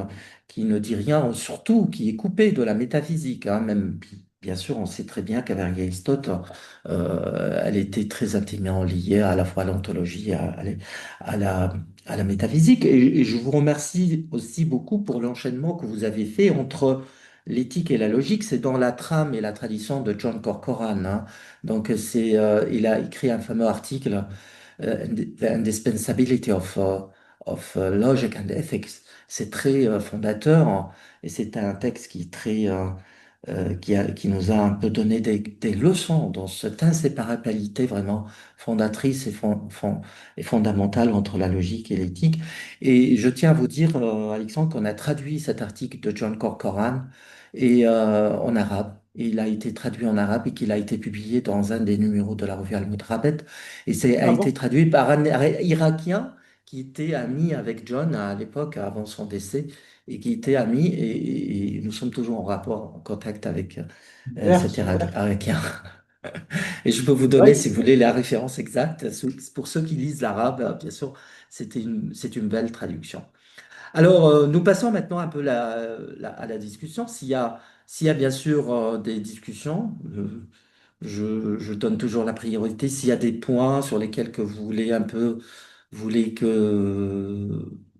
ne dit rien, surtout qui est coupé de la métaphysique, hein. Même, bien sûr, on sait très bien qu'avec Aristote, elle était très intimement liée à la fois à l'ontologie, à la, à la métaphysique. Et je vous remercie aussi beaucoup pour l'enchaînement que vous avez fait entre l'éthique et la logique. C'est dans la trame et la tradition de John Corcoran, hein. Donc, il a écrit un fameux article The Indispensability of Logic and Ethics. C'est très fondateur, hein, et c'est un texte qui est très, qui nous a un peu donné des leçons dans cette inséparabilité vraiment fondatrice et fondamentale entre la logique et l'éthique. Et je tiens à vous dire, Alexandre, qu'on a traduit cet article de John Corcoran en arabe. Et il a été traduit en arabe et qu'il a été publié dans un des numéros de la revue Al-Mutarabet. Et a Ah été bon? traduit par un Irakien qui était ami avec John à l'époque, avant son décès, et qui était ami, et nous sommes toujours en rapport, en contact avec Super, cet super. Irakien. Et je peux vous donner, Oui. si vous voulez, la référence exacte. Pour ceux qui lisent l'arabe, bien sûr, c'est une belle traduction. Alors, nous passons maintenant un peu à la discussion. S'il y a bien sûr des discussions, je donne toujours la priorité. S'il y a des points sur lesquels que vous voulez un peu, vous voulez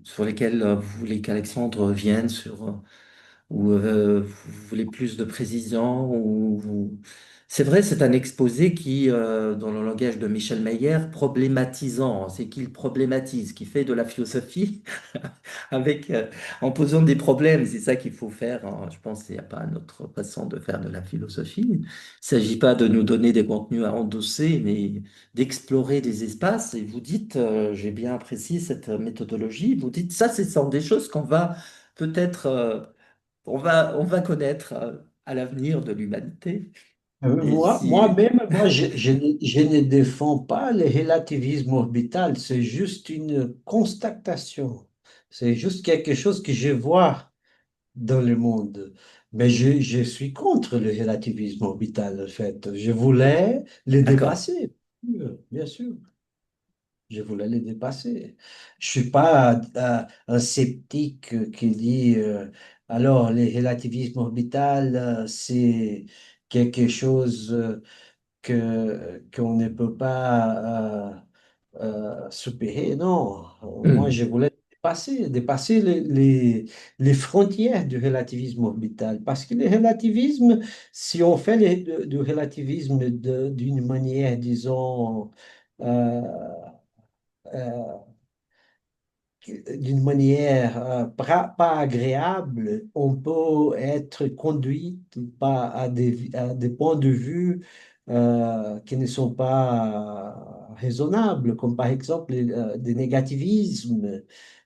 sur lesquels vous voulez qu'Alexandre vienne ou vous voulez plus de précision C'est vrai, c'est un exposé qui, dans le langage de Michel Mayer, problématisant, c'est qu'il problématise, qui fait de la philosophie avec, en posant des problèmes. C'est ça qu'il faut faire, hein. Je pense qu'il n'y a pas une autre façon de faire de la philosophie. Il ne s'agit pas de nous donner des contenus à endosser, mais d'explorer des espaces. Et vous dites, j'ai bien apprécié cette méthodologie, vous dites, ça, ce sont des choses qu'on va peut-être on va connaître à l'avenir de l'humanité. Et si... Moi-même, je ne défends pas le relativisme orbital, c'est juste une constatation. C'est juste quelque chose que je vois dans le monde. Mais je suis contre le relativisme orbital, en fait. Je voulais le D'accord. dépasser, bien sûr. Je voulais les dépasser. Je suis pas un sceptique qui dit alors le relativisme orbital, c'est quelque chose que qu'on ne peut pas supérer. Non, moi Hmm. je voulais dépasser les frontières du relativisme orbital. Parce que le relativisme, si on fait du relativisme d'une manière, disons, euh, euh, d'une manière pas agréable, on peut être conduit pas à des points de vue qui ne sont pas raisonnables, comme par exemple des négativismes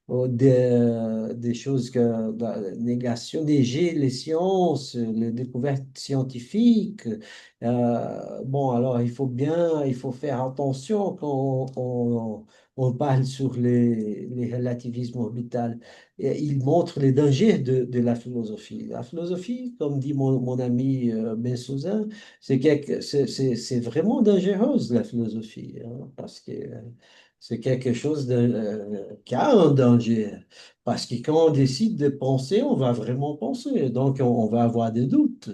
ou des choses que la négation, néger les sciences, les découvertes scientifiques. Bon, alors il faut faire attention quand on parle sur les relativismes orbitaux. Et il montre les dangers de la philosophie. La philosophie, comme dit mon ami Ben c'est vraiment dangereuse, la philosophie, hein, parce que c'est quelque chose qui a un danger. Parce que quand on décide de penser, on va vraiment penser. Donc, on va avoir des doutes.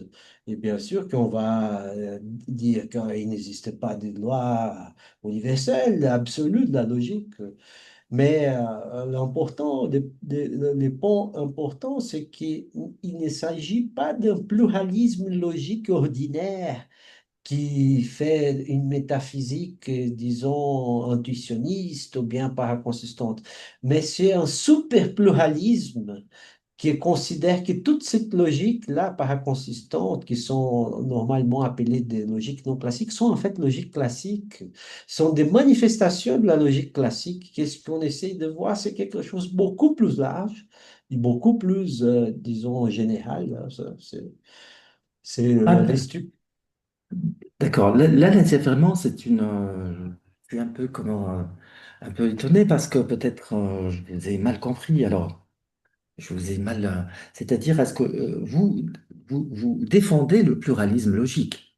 Et bien sûr qu'on va dire qu'il n'existe pas de loi universelle, absolue de la logique. Mais le point important, c'est qu'il ne s'agit pas d'un pluralisme logique ordinaire qui fait une métaphysique, disons, intuitionniste ou bien paraconsistante, mais c'est un super pluralisme qui considère que toute cette logique-là paraconsistante, qui sont normalement appelées des logiques non classiques, sont en fait logiques classiques, sont des manifestations de la logique classique. Qu'est-ce qu'on essaie de voir? C'est quelque chose beaucoup plus large et beaucoup plus, disons, général. Là. C'est Ah, les structures. d'accord. C'est vraiment, je suis un peu, un peu étonné parce que peut-être je vous ai mal compris. Alors, je vous ai mal. C'est-à-dire, est-ce que vous défendez le pluralisme logique?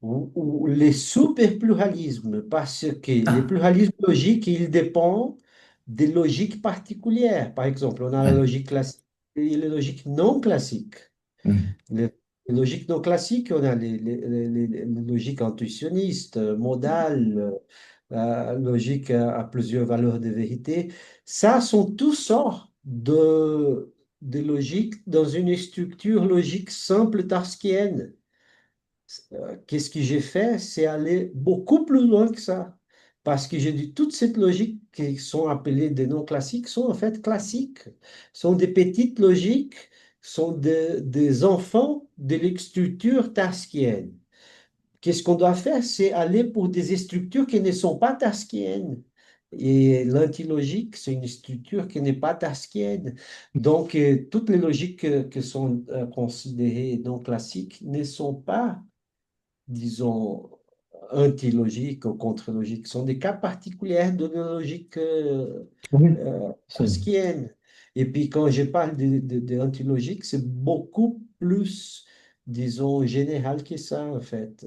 Ou les super-pluralismes, parce que les Ah, pluralismes logiques, ils dépendent des logiques particulières. Par exemple, on a la ouais. logique classique et les logiques non classiques. Hmm. Les logiques non classiques, on a les logiques intuitionnistes, modales, logiques à plusieurs valeurs de vérité. Ça sont toutes sortes de logiques dans une structure logique simple tarskienne. Qu'est-ce que j'ai fait? C'est aller beaucoup plus loin que ça. Parce que j'ai dit, toute cette logique qui sont appelées des non classiques sont en fait classiques. Sont des petites logiques, sont des enfants de l'écriture tarskienne. Qu'est-ce qu'on doit faire? C'est aller pour des structures qui ne sont pas tarskiennes. Et l'antilogique, c'est une structure qui n'est pas tarskienne. Donc, toutes les logiques qui sont considérées non classiques ne sont pas, disons, antilogiques ou contre-logiques, sont des cas particuliers de la logique Oui. C'est- tarskienne. Et puis quand je parle de antilogique, c'est beaucoup plus, disons, général que ça, en fait.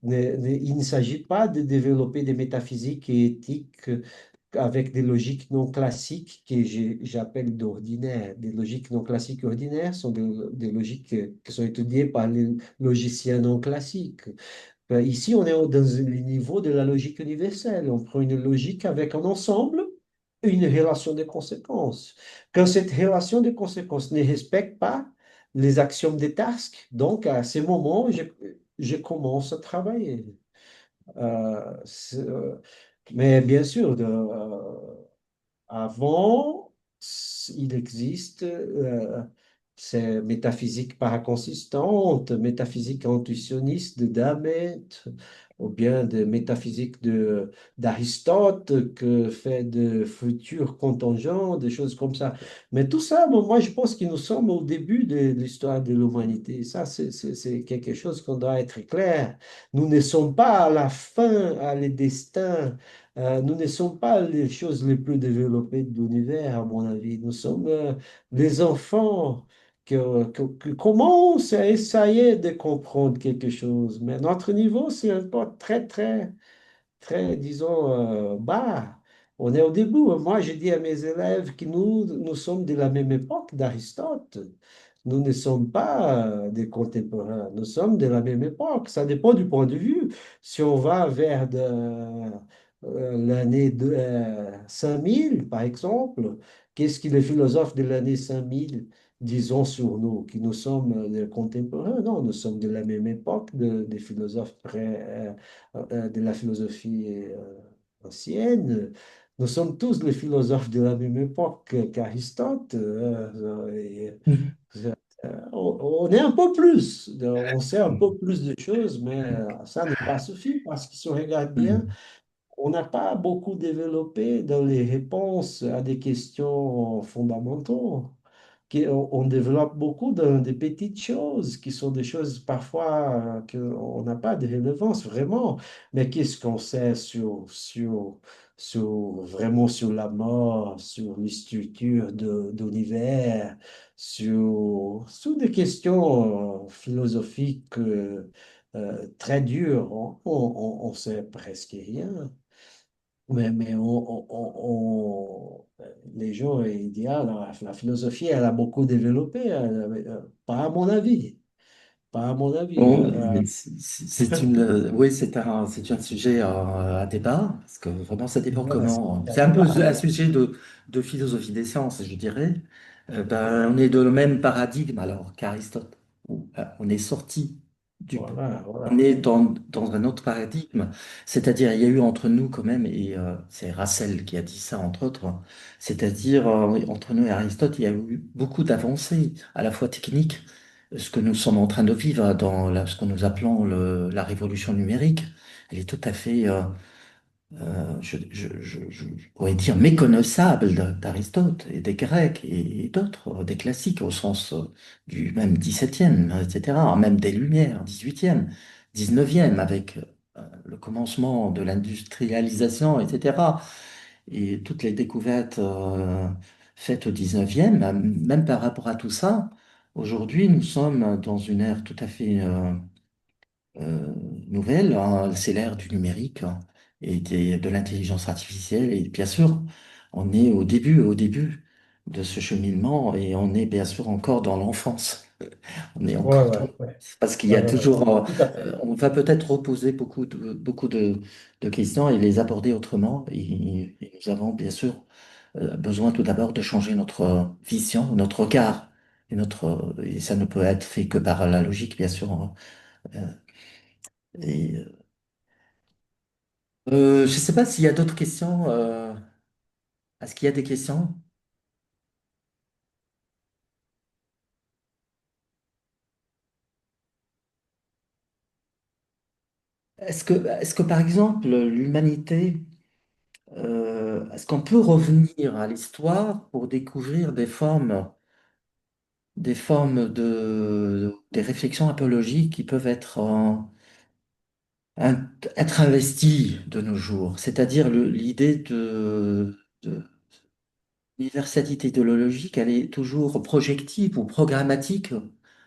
Il ne s'agit pas de développer des métaphysiques et éthiques avec des logiques non classiques que j'appelle d'ordinaire. Des logiques non classiques ordinaires sont des logiques qui sont étudiées par les logiciens non classiques. Ici, on est dans le niveau de la logique universelle. On prend une logique avec un ensemble et une relation de conséquences. Quand cette relation de conséquences ne respecte pas les axiomes des tasks, donc à ce moment, je commence à travailler. Mais bien sûr, avant, il existe ces métaphysiques paraconsistantes, métaphysique intuitionniste de Damet, ou bien des métaphysiques d'Aristote que fait de futurs contingents, des choses comme ça. Mais tout ça, bon, moi, je pense que nous sommes au début de l'histoire de l'humanité. Ça, c'est quelque chose qu'on doit être clair. Nous ne sommes pas à la fin, à les destins. Nous ne sommes pas les choses les plus développées de l'univers, à mon avis. Nous sommes des enfants qui commencent à essayer de comprendre quelque chose. Mais notre niveau, c'est encore très, très, très, disons, bas. On est au début. Moi, je dis à mes élèves que nous sommes de la même époque d'Aristote. Nous ne sommes pas des contemporains, nous sommes de la même époque. Ça dépend du point de vue. Si on va vers l'année 5000, par exemple, qu'est-ce que les philosophes de l'année 5000 disons sur nous? Que nous sommes des contemporains? Non, nous sommes de la même époque, des philosophes de la philosophie ancienne. nous sommes tous les philosophes de la même époque qu'Aristote. Mhm. On est un peu plus, on sait un peu plus de choses, mais ça n'est pas suffisant parce que si on regarde bien, Mhm. on n'a pas beaucoup développé dans les réponses à des questions fondamentales. On développe beaucoup dans des petites choses qui sont des choses parfois qu'on n'a pas de relevance vraiment. Mais qu'est-ce qu'on sait vraiment sur la mort, sur les structures d'univers, sur des questions philosophiques très dures? On sait presque rien. Mais les gens, ils disent, ah, la philosophie, elle a beaucoup développé. Pas à mon avis. Pas à mon avis. Bon, c'est une, oui, c'est un sujet à débat, parce que vraiment, ça dépend Voilà, c'est comment. un C'est un peu débat. un sujet de philosophie des sciences, je dirais. Ben, on est dans le même paradigme alors qu'Aristote. Où, on est sorti du, Voilà, on voilà. est dans un autre paradigme. C'est-à-dire, il y a eu entre nous quand même, et c'est Russell qui a dit ça entre autres, c'est-à-dire oui, entre nous et Aristote, il y a eu beaucoup d'avancées, à la fois techniques, ce que nous sommes en train de vivre dans ce que nous appelons la révolution numérique. Elle est tout à fait, je pourrais dire, méconnaissable d'Aristote et des Grecs et d'autres, des classiques au sens du même 17e, etc., même des Lumières, 18e, 19e, avec le commencement de l'industrialisation, etc., et toutes les découvertes faites au 19e, même par rapport à tout ça, aujourd'hui, nous sommes dans une ère tout à fait euh, nouvelle, hein. C'est l'ère du numérique, hein, et de l'intelligence artificielle. Et bien sûr, on est au début de ce cheminement et on est bien sûr encore dans l'enfance. On est Ouais, encore ouais, dans... ouais. C'est parce qu'il y Ouais, a ouais, toujours... tout à fait. on va peut-être reposer beaucoup de questions et les aborder autrement. Et nous avons bien sûr besoin tout d'abord de changer notre vision, notre regard. Et ça ne peut être fait que par la logique, bien sûr, hein. Euh, et je ne sais pas s'il y a d'autres questions. Est-ce qu'il y a des questions? Est-ce que par exemple, l'humanité, est-ce qu'on peut revenir à l'histoire pour découvrir des réflexions apologiques qui peuvent être investies de nos jours? C'est-à-dire l'idée de l'universalité idéologique, elle est toujours projective ou programmatique,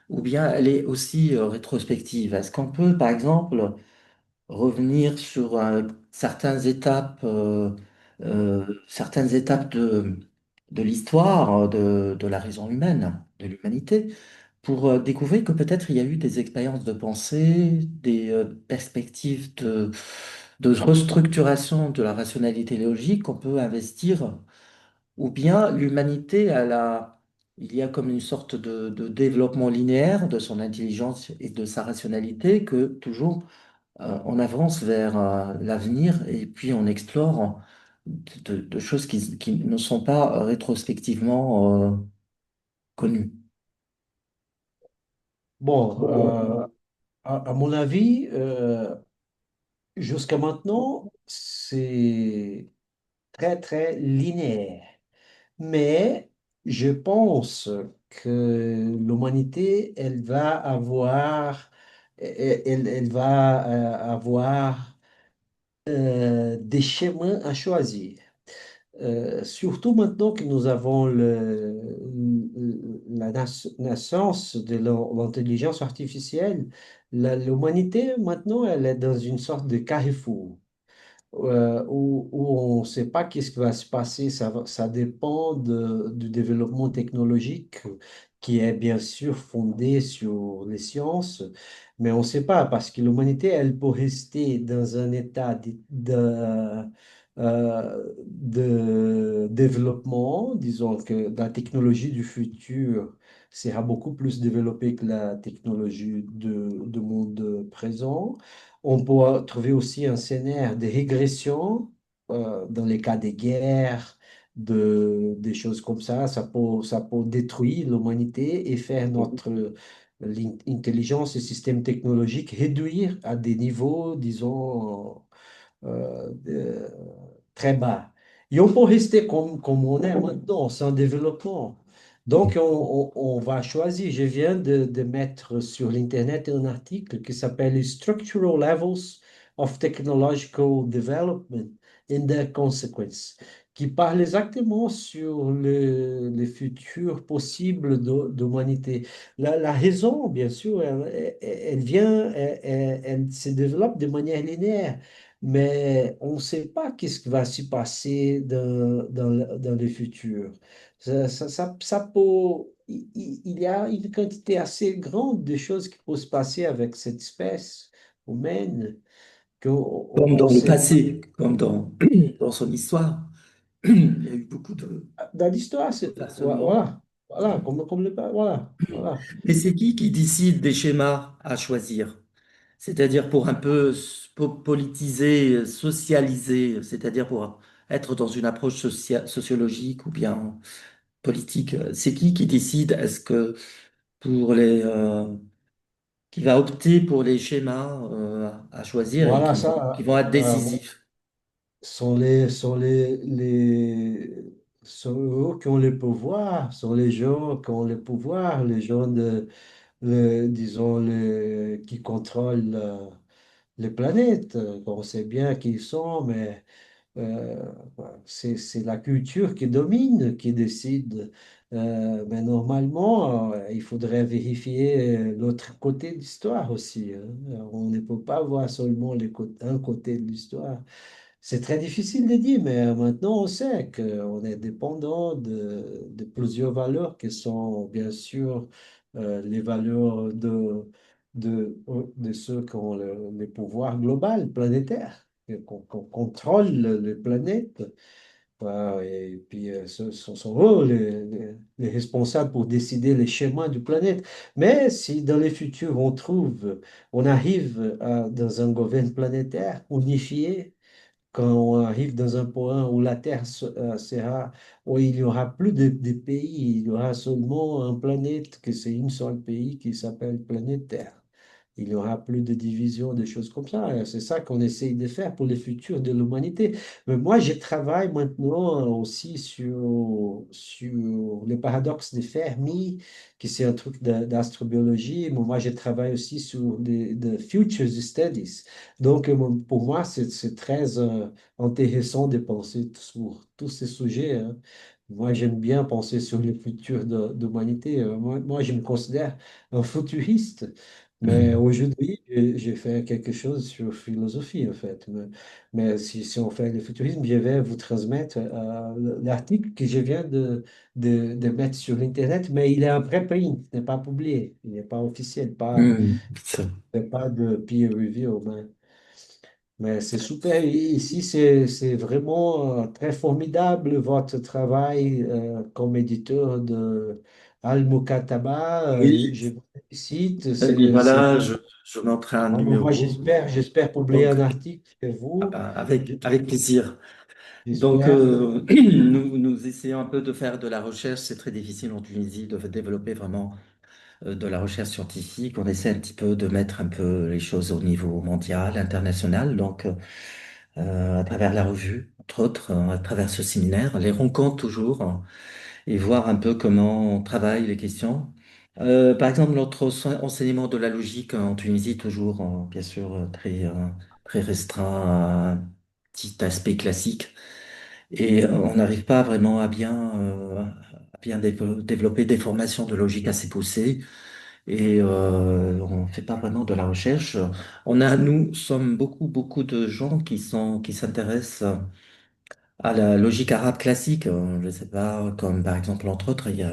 ou bien elle est aussi rétrospective. Est-ce qu'on peut, par exemple, revenir sur certaines étapes de l'histoire de la raison humaine, de l'humanité, pour découvrir que peut-être il y a eu des expériences de pensée, des perspectives de restructuration de la rationalité logique qu'on peut investir, ou bien l'humanité, il y a comme une sorte de développement linéaire de son intelligence et de sa rationalité que toujours on avance vers l'avenir et puis on explore de choses qui ne sont pas rétrospectivement connues. Bon, à mon avis, jusqu'à maintenant, c'est très, très linéaire. Mais je pense que l'humanité, elle va avoir des chemins à choisir. Surtout maintenant que nous avons naissance de l'intelligence artificielle, l'humanité, maintenant, elle est dans une sorte de carrefour où on ne sait pas qu'est-ce qui va se passer. Ça dépend du développement technologique qui est bien sûr fondé sur les sciences, mais on ne sait pas parce que l'humanité, elle peut rester dans un état de développement. Disons que la technologie du futur sera beaucoup plus développée que la technologie du monde présent. On pourra trouver aussi un scénario de régression dans les cas des guerres, des choses comme ça peut détruire l'humanité et faire notre intelligence et système technologique réduire à des niveaux, disons, très bas. Et on peut rester comme on est maintenant, sans développement. Donc, on va choisir. Je viens de mettre sur l'Internet un article qui s'appelle les Structural Levels of Technological Development and Their Consequences, qui parle exactement sur les futurs possibles d'humanité. La raison, bien sûr, elle vient, elle se développe de manière linéaire. Mais on ne sait pas qu'est-ce qui va se passer dans le futur. Ça peut, il y a une quantité assez grande de choses qui peuvent se passer avec cette espèce humaine Comme qu'on dans ne le sait pas. passé, comme dans son histoire. Il y a eu beaucoup de Dans l'histoire, bouleversements. voilà, voilà. Et c'est qui décide des schémas à choisir? C'est-à-dire pour un peu politiser, socialiser, c'est-à-dire pour être dans une approche sociologique ou bien politique. C'est qui décide? Est-ce que pour qui va opter pour les schémas à choisir et Voilà qui ça. vont être décisifs? Sont eux qui ont le pouvoir, sont les gens qui ont le pouvoir, les gens disons, qui contrôlent les planètes. On sait bien qui ils sont, mais euh, c'est la culture qui domine, qui décide. Mais normalement, il faudrait vérifier l'autre côté de l'histoire aussi, hein. On ne peut pas voir seulement un côté de l'histoire. C'est très difficile de dire, mais maintenant on sait qu'on est dépendant de plusieurs valeurs qui sont bien sûr les valeurs de ceux qui ont le pouvoir global, planétaire, et qu'on contrôle les planètes. Voilà, et puis ce sont eux les responsables pour décider les schémas du planète. Mais si dans le futur on arrive dans un gouvernement planétaire unifié, quand on arrive dans un point où la Terre sera, où il n'y aura plus de pays, il y aura seulement une planète, que c'est une seule pays qui s'appelle planète Terre. Il n'y aura plus de division, des choses comme ça. C'est ça qu'on essaye de faire pour le futur de l'humanité. Mais moi, je travaille maintenant aussi sur le paradoxe de Fermi, qui c'est un truc d'astrobiologie. Mais moi, je travaille aussi sur the Futures Studies. Donc, pour moi, c'est très intéressant de penser sur tous ces sujets, hein. Moi, j'aime bien penser sur le futur de l'humanité. Moi, je me considère un futuriste, mais Mhm. aujourd'hui, j'ai fait quelque chose sur philosophie, en fait. Mais si on fait le futurisme, je vais vous transmettre l'article que je viens de mettre sur l'Internet, mais il est en préprint, il n'est pas publié, il n'est pas officiel, Mhm. pas de peer review. Mais c'est super. Ici, c'est vraiment très formidable votre travail comme éditeur de Al-Mukataba. Oui, Je vous félicite. eh bien C'est voilà, je mettrai un vraiment, moi, numéro. j'espère publier Donc, un article chez vous. avec plaisir. Donc, J'espère. nous essayons un peu de faire de la recherche. C'est très difficile en Tunisie de développer vraiment de la recherche scientifique. On essaie un petit peu de mettre un peu les choses au niveau mondial, international. Donc, à travers la revue, entre autres, à travers ce séminaire, les rencontres toujours, hein, et voir un peu comment on travaille les questions. Par exemple, notre enseignement de la logique en Tunisie, toujours, bien sûr, très restreint à un petit aspect classique. Et on n'arrive pas vraiment à bien développer des formations de logique assez poussées. Et on ne fait pas vraiment de la recherche. Nous sommes beaucoup de gens qui s'intéressent à la logique arabe classique. Je ne sais pas, comme par exemple, entre autres, il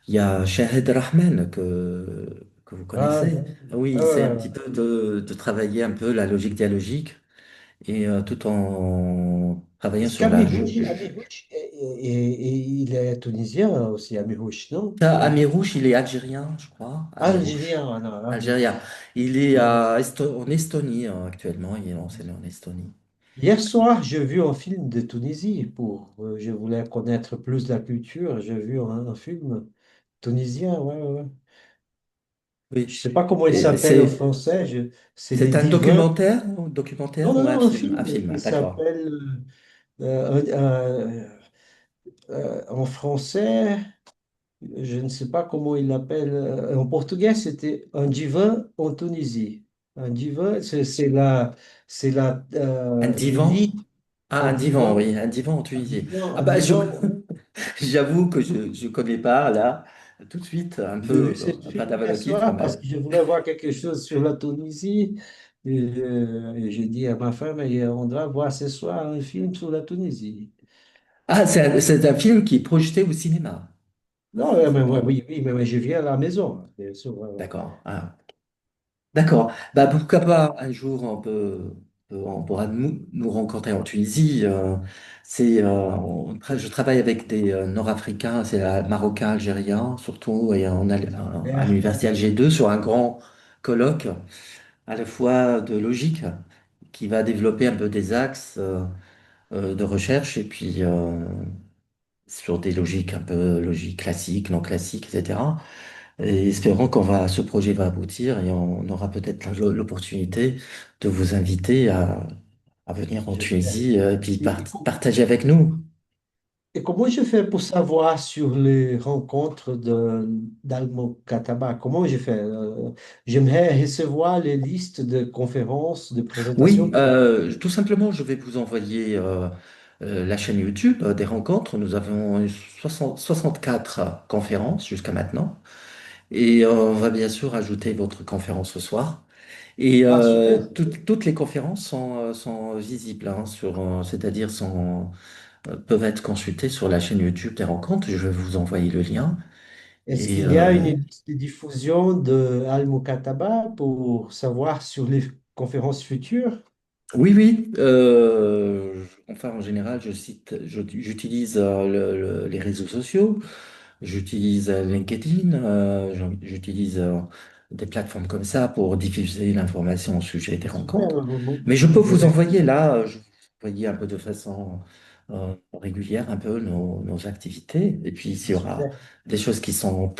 y a Shahed Rahman que vous Ah, connaissez. Oui, il essaie un petit peu de travailler un peu la logique dialogique et tout en travaillant est-ce sur la... qu'Amirouche, il est tunisien aussi, Amirouche, non? Ça, Amirouche, il est algérien, je crois. Amirouche, Algérien, ah non, Algérien. Il est en Estonie actuellement. Il est enseigné en Estonie. Hier soir, j'ai vu un film de Tunisie je voulais connaître plus la culture. J'ai vu un film tunisien, ouais, ouais, ouais. Je Oui. sais pas comment il Et s'appelle en c'est français. C'est Les c'est un Divins. Non, documentaire non, ou un non, un film? Un film. film, Il d'accord. s'appelle en français. Je ne sais pas comment il l'appelle. En portugais, c'était un divin en Tunisie. Un divin, Un divan? l'élite, Ah, un un divan, divan, oui, un divan en un Tunisie. divan, Ah un bah divan. j'avoue que je ne connais pas là tout de suite un J'ai vu peu ce pas film hier d'Avalokite, soir parce mais que je voulais voir quelque chose sur la Tunisie. Et j'ai dit à ma femme, on doit voir ce soir un film sur la Tunisie. ah c'est un film qui est projeté au cinéma. Non, mais, oui, oui, mais je viens à la maison, bien sûr. Ouais, ouais. D'accord. Ah, d'accord. Bah pourquoi pas un jour on pourra nous rencontrer en Tunisie. Je travaille avec des Nord-Africains, c'est Marocains, Algériens surtout, et on a à Super, ouais. l'université Alger 2 sur un grand colloque à la fois de logique qui va développer un peu des axes de recherche et puis sur des logiques un peu logiques classiques, non classiques, etc. Et espérons ce projet va aboutir et on aura peut-être l'opportunité de vous inviter à venir en J'espère. Tunisie et puis Et, partager avec nous. et comment je fais pour savoir sur les rencontres d'Almo Kataba? Comment je fais? J'aimerais recevoir les listes de conférences, de présentations Oui, que vous... tout simplement, je vais vous envoyer la chaîne YouTube des rencontres. Nous avons eu 64 conférences jusqu'à maintenant. Et on va bien sûr ajouter votre conférence ce soir. Et Ah, super. toutes les conférences sont visibles, hein, c'est-à-dire peuvent être consultées sur la chaîne YouTube des rencontres. Je vais vous envoyer le lien. Est-ce Et qu'il y a une liste de diffusion de Almo Kataba pour savoir sur les conférences futures? oui, oui. Enfin, en général, j'utilise les réseaux sociaux. J'utilise LinkedIn. J'utilise des plateformes comme ça pour diffuser l'information au sujet des Super. rencontres. Mais je peux Je vous vais... envoyer là, je vais vous envoyer un peu de façon régulière un peu nos activités. Et puis, s'il y aura Super. des choses qui sont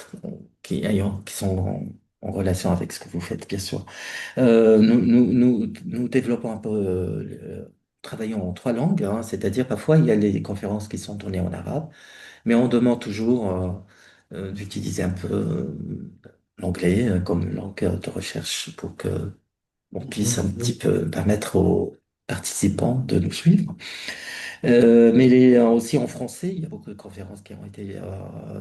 en relation avec ce que vous faites, bien sûr. Nous développons un peu, travaillons en trois langues, hein, c'est-à-dire parfois il y a les conférences qui sont tournées en arabe, mais on demande toujours d'utiliser un peu l'anglais comme langue de recherche pour que on puisse un petit Mhm. peu permettre aux participants de nous suivre. Mais aussi en français, il y a beaucoup de conférences qui ont été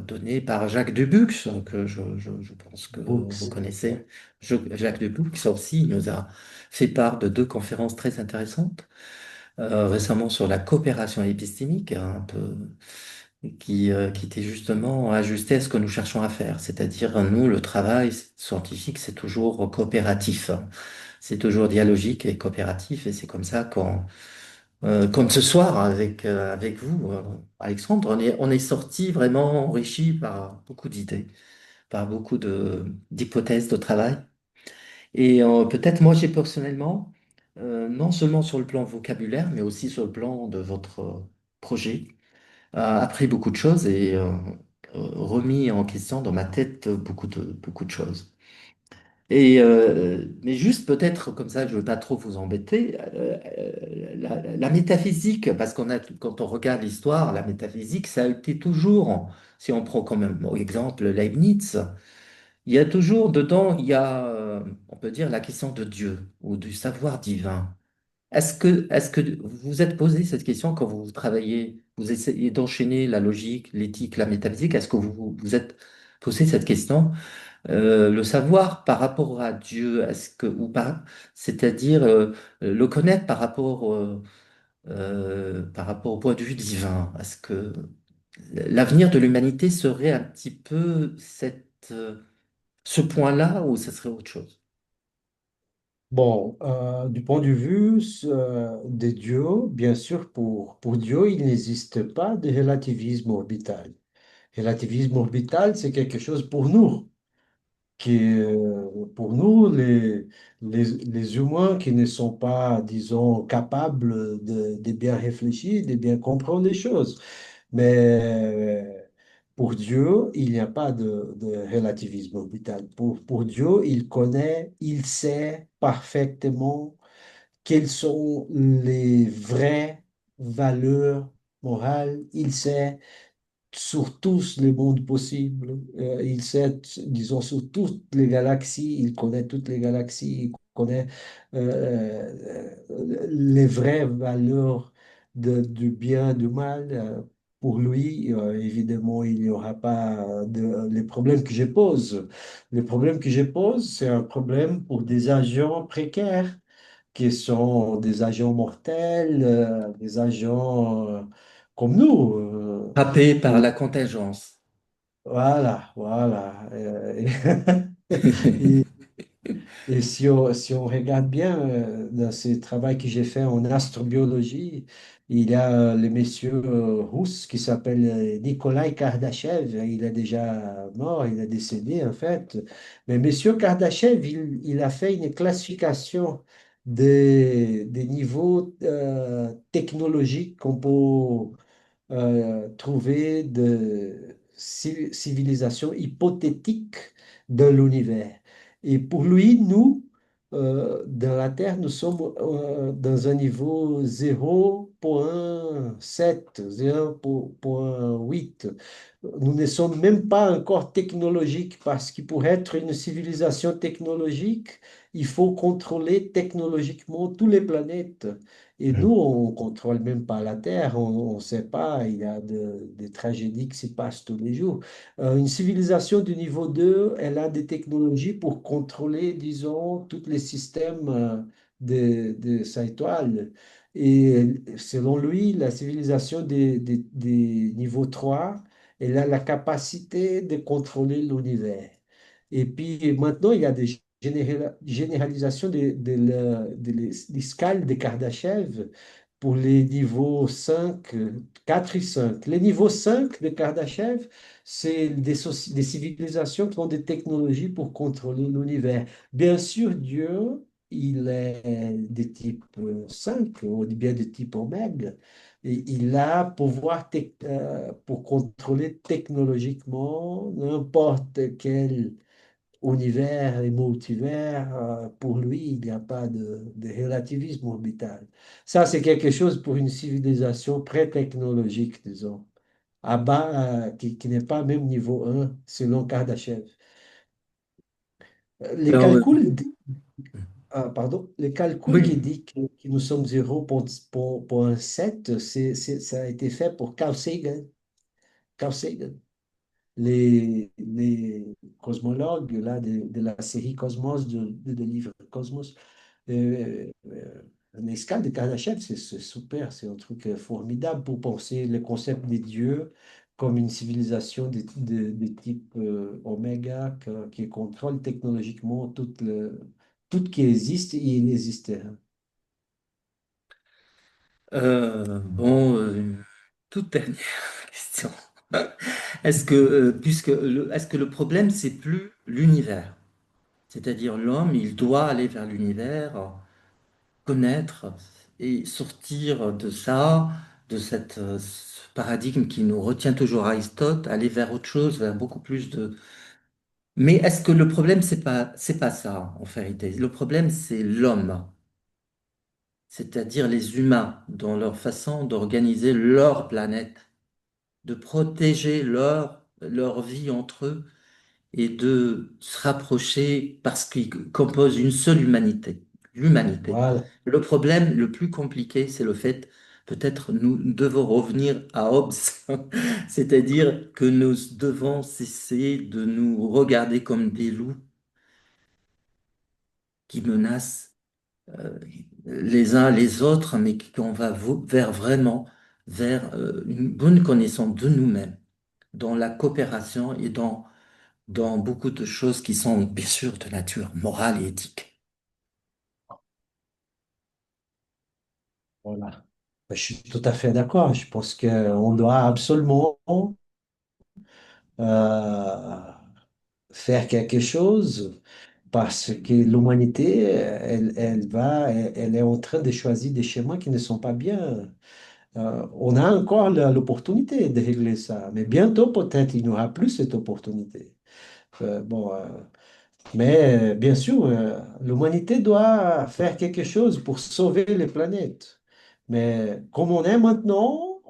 données par Jacques Dubuc, que je pense que vous Books. connaissez. Jacques Dubuc, ça aussi, il nous a fait part de deux conférences très intéressantes, récemment sur la coopération épistémique, hein, un peu, qui était justement ajustée à ce que nous cherchons à faire. C'est-à-dire, nous, le travail scientifique, c'est toujours coopératif, hein. C'est toujours dialogique et coopératif, et c'est comme ça comme ce soir avec vous, Alexandre, on est sorti vraiment enrichi par beaucoup d'idées, par beaucoup d'hypothèses de travail. Et peut-être moi, j'ai personnellement, non seulement sur le plan vocabulaire, mais aussi sur le plan de votre projet, appris beaucoup de choses et remis en question dans ma tête beaucoup de choses. Mais juste peut-être comme ça, je ne veux pas trop vous embêter, la métaphysique, parce quand on regarde l'histoire, la métaphysique, ça a été toujours, si on prend comme exemple Leibniz, il y a toujours dedans, on peut dire, la question de Dieu ou du savoir divin. Est-ce que vous vous êtes posé cette question quand vous travaillez, vous essayez d'enchaîner la logique, l'éthique, la métaphysique, est-ce que vous vous êtes posé cette question? Le savoir par rapport à Dieu, est-ce que ou pas, c'est-à-dire le connaître par rapport au point de vue divin. Est-ce que l'avenir de l'humanité serait un petit peu ce point-là ou ça serait autre chose? Bon, du point de vue de Dieu, bien sûr, pour Dieu, il n'existe pas de relativisme orbital. Relativisme orbital, c'est quelque chose pour nous pour nous, les humains qui ne sont pas, disons, capables de bien réfléchir, de bien comprendre les choses. Mais pour Dieu, il n'y a pas de relativisme orbital. Pour Dieu, il connaît, il sait parfaitement quelles sont les vraies valeurs morales. Il sait sur tous les mondes possibles. Il sait, disons, sur toutes les galaxies. Il connaît toutes les galaxies. Il connaît les vraies valeurs du bien, du mal. Pour lui, évidemment, il n'y aura pas les problèmes que je pose. Les problèmes que je pose, c'est un problème pour des agents précaires qui sont des agents mortels, des agents comme nous. Frappé par Et la contingence. voilà, voilà. Et, et si on regarde bien dans ce travail que j'ai fait en astrobiologie, il y a le monsieur russe qui s'appelle Nikolai Kardashev. Il est déjà mort, il est décédé en fait. Mais monsieur Kardashev, il a fait une classification des niveaux technologiques qu'on peut trouver de civilisations hypothétiques de l'univers. Et pour lui, nous, dans la Terre, nous sommes dans un niveau 0,7, 0,8. Nous ne sommes même pas encore technologiques parce que pour être une civilisation technologique, il faut contrôler technologiquement toutes les planètes. Et nous, on ne contrôle même pas la Terre, on ne sait pas, il y a des tragédies qui se passent tous les jours. Une civilisation du niveau 2, elle a des technologies pour contrôler, disons, tous les systèmes de sa étoile. Et selon lui, la civilisation des niveaux 3, elle a la capacité de contrôler l'univers. Et puis maintenant, il y a des généralisations de l'escale de Kardashev pour les niveaux 5, 4 et 5. Les niveaux 5 de Kardashev, c'est des civilisations qui ont des technologies pour contrôler l'univers. Bien sûr, Dieu, il est de type 5, ou bien de type oméga. Et il a pouvoir pour contrôler technologiquement n'importe quel univers et multivers. Pour lui, il n'y a pas de relativisme orbital. Ça, c'est quelque chose pour une civilisation pré-technologique, disons, à bas, qui n'est pas même niveau 1, selon Kardashev. Les Alors, calculs, pardon, les calculs qui oui, dit que nous sommes 0,7, ça a été fait pour Carl Sagan. Carl Sagan. Les cosmologues là, de la série Cosmos, de livres Cosmos, une escale de Kardashev, c'est super, c'est un truc formidable pour penser le concept des dieux comme une civilisation de type oméga qui contrôle technologiquement tout qui existe et inexistant. bon, toute dernière question. Est-ce que le problème, c'est plus l'univers? C'est-à-dire l'homme, il doit aller vers l'univers, connaître et sortir de ça, de ce paradigme qui nous retient toujours à Aristote, aller vers autre chose, vers beaucoup plus de... Mais est-ce que le problème, c'est pas ça, en vérité? Le problème, c'est l'homme, c'est-à-dire les humains, dans leur façon d'organiser leur planète, de protéger leur vie entre eux et de se rapprocher parce qu'ils composent une seule humanité, l'humanité. Voilà. Le problème le plus compliqué, c'est le fait, peut-être nous devons revenir à Hobbes, c'est-à-dire que nous devons cesser de nous regarder comme des loups qui menacent les uns les autres, mais qu'on va vers vraiment vers une bonne connaissance de nous-mêmes, dans la coopération et dans beaucoup de choses qui sont bien sûr de nature morale et éthique. Voilà. Ben, je suis tout à fait d'accord. Je pense qu'on doit absolument euh, faire quelque chose parce que l'humanité, elle est en train de choisir des chemins qui ne sont pas bien. On a encore l'opportunité de régler ça, mais bientôt peut-être il n'y aura plus cette opportunité. Bon, mais bien sûr, l'humanité doit faire quelque chose pour sauver les planètes. Mais comme on est maintenant,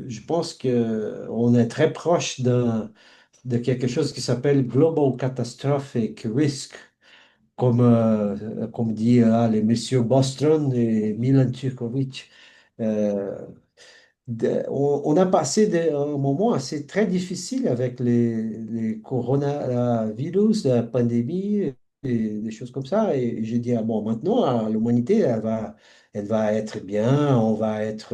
je pense que on est très proche de quelque chose qui s'appelle Global Catastrophic Risk, comme dit les messieurs Bostrom et Milan Turkovic. Euh, on a passé un moment assez très difficile avec les coronavirus, la pandémie et des choses comme ça. Et j'ai dit, ah bon, maintenant, l'humanité, elle va être bien, on va être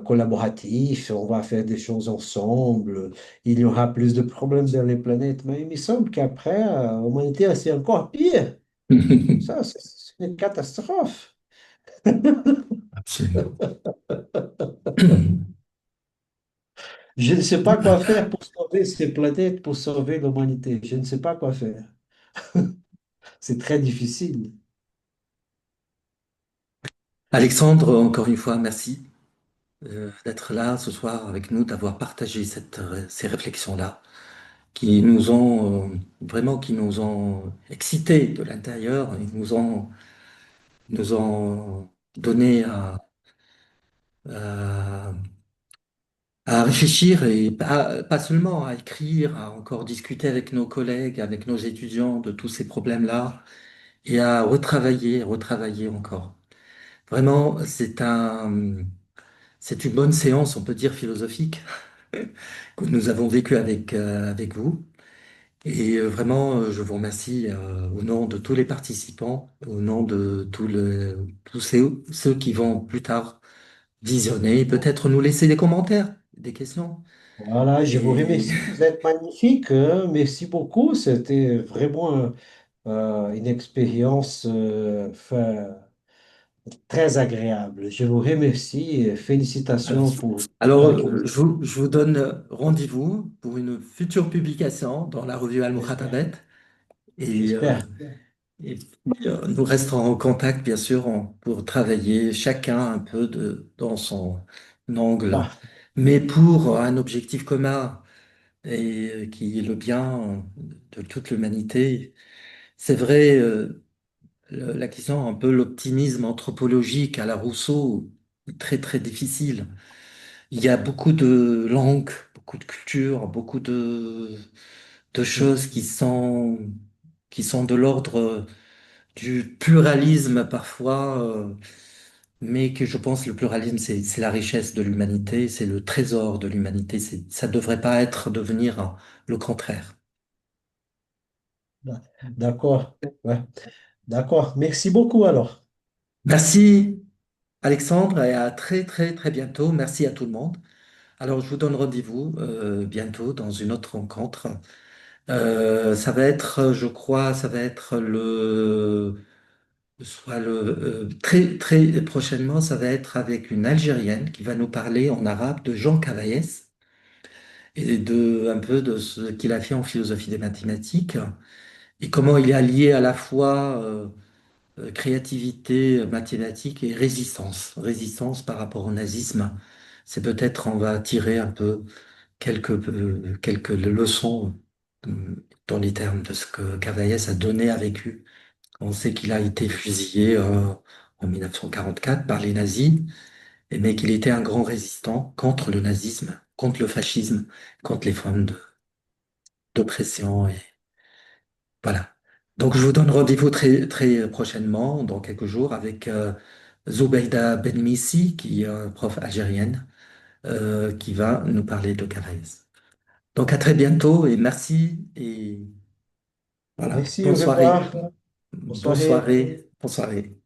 collaboratif, on va faire des choses ensemble, il y aura plus de problèmes dans les planètes. Mais il me semble qu'après, l'humanité, c'est encore pire. Ça, c'est une catastrophe. Absolument. Je ne sais pas quoi faire pour sauver ces planètes, pour sauver l'humanité. Je ne sais pas quoi faire. C'est très difficile. Alexandre, encore une fois, merci d'être là ce soir avec nous, d'avoir partagé ces réflexions-là qui nous ont vraiment qui nous ont excités de l'intérieur et nous ont donné à, à réfléchir et pas seulement à écrire, à encore discuter avec nos collègues, avec nos étudiants de tous ces problèmes-là et à retravailler encore. Vraiment, c'est une bonne séance, on peut dire philosophique, que nous avons vécue avec vous. Et vraiment, je vous remercie au nom de tous les participants, au nom de tous ceux qui vont plus tard visionner et peut-être nous laisser des commentaires, des questions. Voilà, je vous Et remercie. Vous êtes magnifique. Merci beaucoup. C'était vraiment une expérience très agréable. Je vous remercie et félicitations pour le alors, travail que vous avez. je vous donne rendez-vous pour une future publication dans la revue J'espère. Al-Mukhatabat. Et, J'espère. et puis, nous resterons en contact, bien sûr, pour travailler chacun un peu dans son angle, Parfait. mais pour un objectif commun et qui est le bien de toute l'humanité. C'est vrai, la question un peu l'optimisme anthropologique à la Rousseau, est très très difficile. Il y a beaucoup de langues, beaucoup de cultures, beaucoup de choses qui sont de l'ordre du pluralisme parfois, mais que je pense le pluralisme, c'est la richesse de l'humanité, c'est le trésor de l'humanité, ça devrait pas être devenir le contraire. D'accord. Ouais. D'accord. Merci beaucoup alors. Merci Alexandre et à très très très bientôt. Merci à tout le monde. Alors je vous donne rendez-vous bientôt dans une autre rencontre. Ça va être, je crois, ça va être soit très très prochainement, ça va être avec une Algérienne qui va nous parler en arabe de Jean Cavaillès et de un peu de ce qu'il a fait en philosophie des mathématiques et comment il est allié à la fois créativité mathématique et résistance. Résistance par rapport au nazisme. C'est peut-être on va tirer un peu quelques leçons dans les termes de ce que Cavaillès a donné a vécu. On sait qu'il a été fusillé en 1944 par les nazis, mais qu'il était un grand résistant contre le nazisme, contre le fascisme, contre les formes d'oppression. Et voilà. Donc je vous donne rendez-vous très, très prochainement, dans quelques jours, avec Zoubeida Benmissi, qui est prof algérienne, qui va nous parler de Cavaillès. Donc à très bientôt et merci et voilà. Merci. Bonne Au soirée. revoir. Bonne Bonne soirée. soirée. Bonne soirée.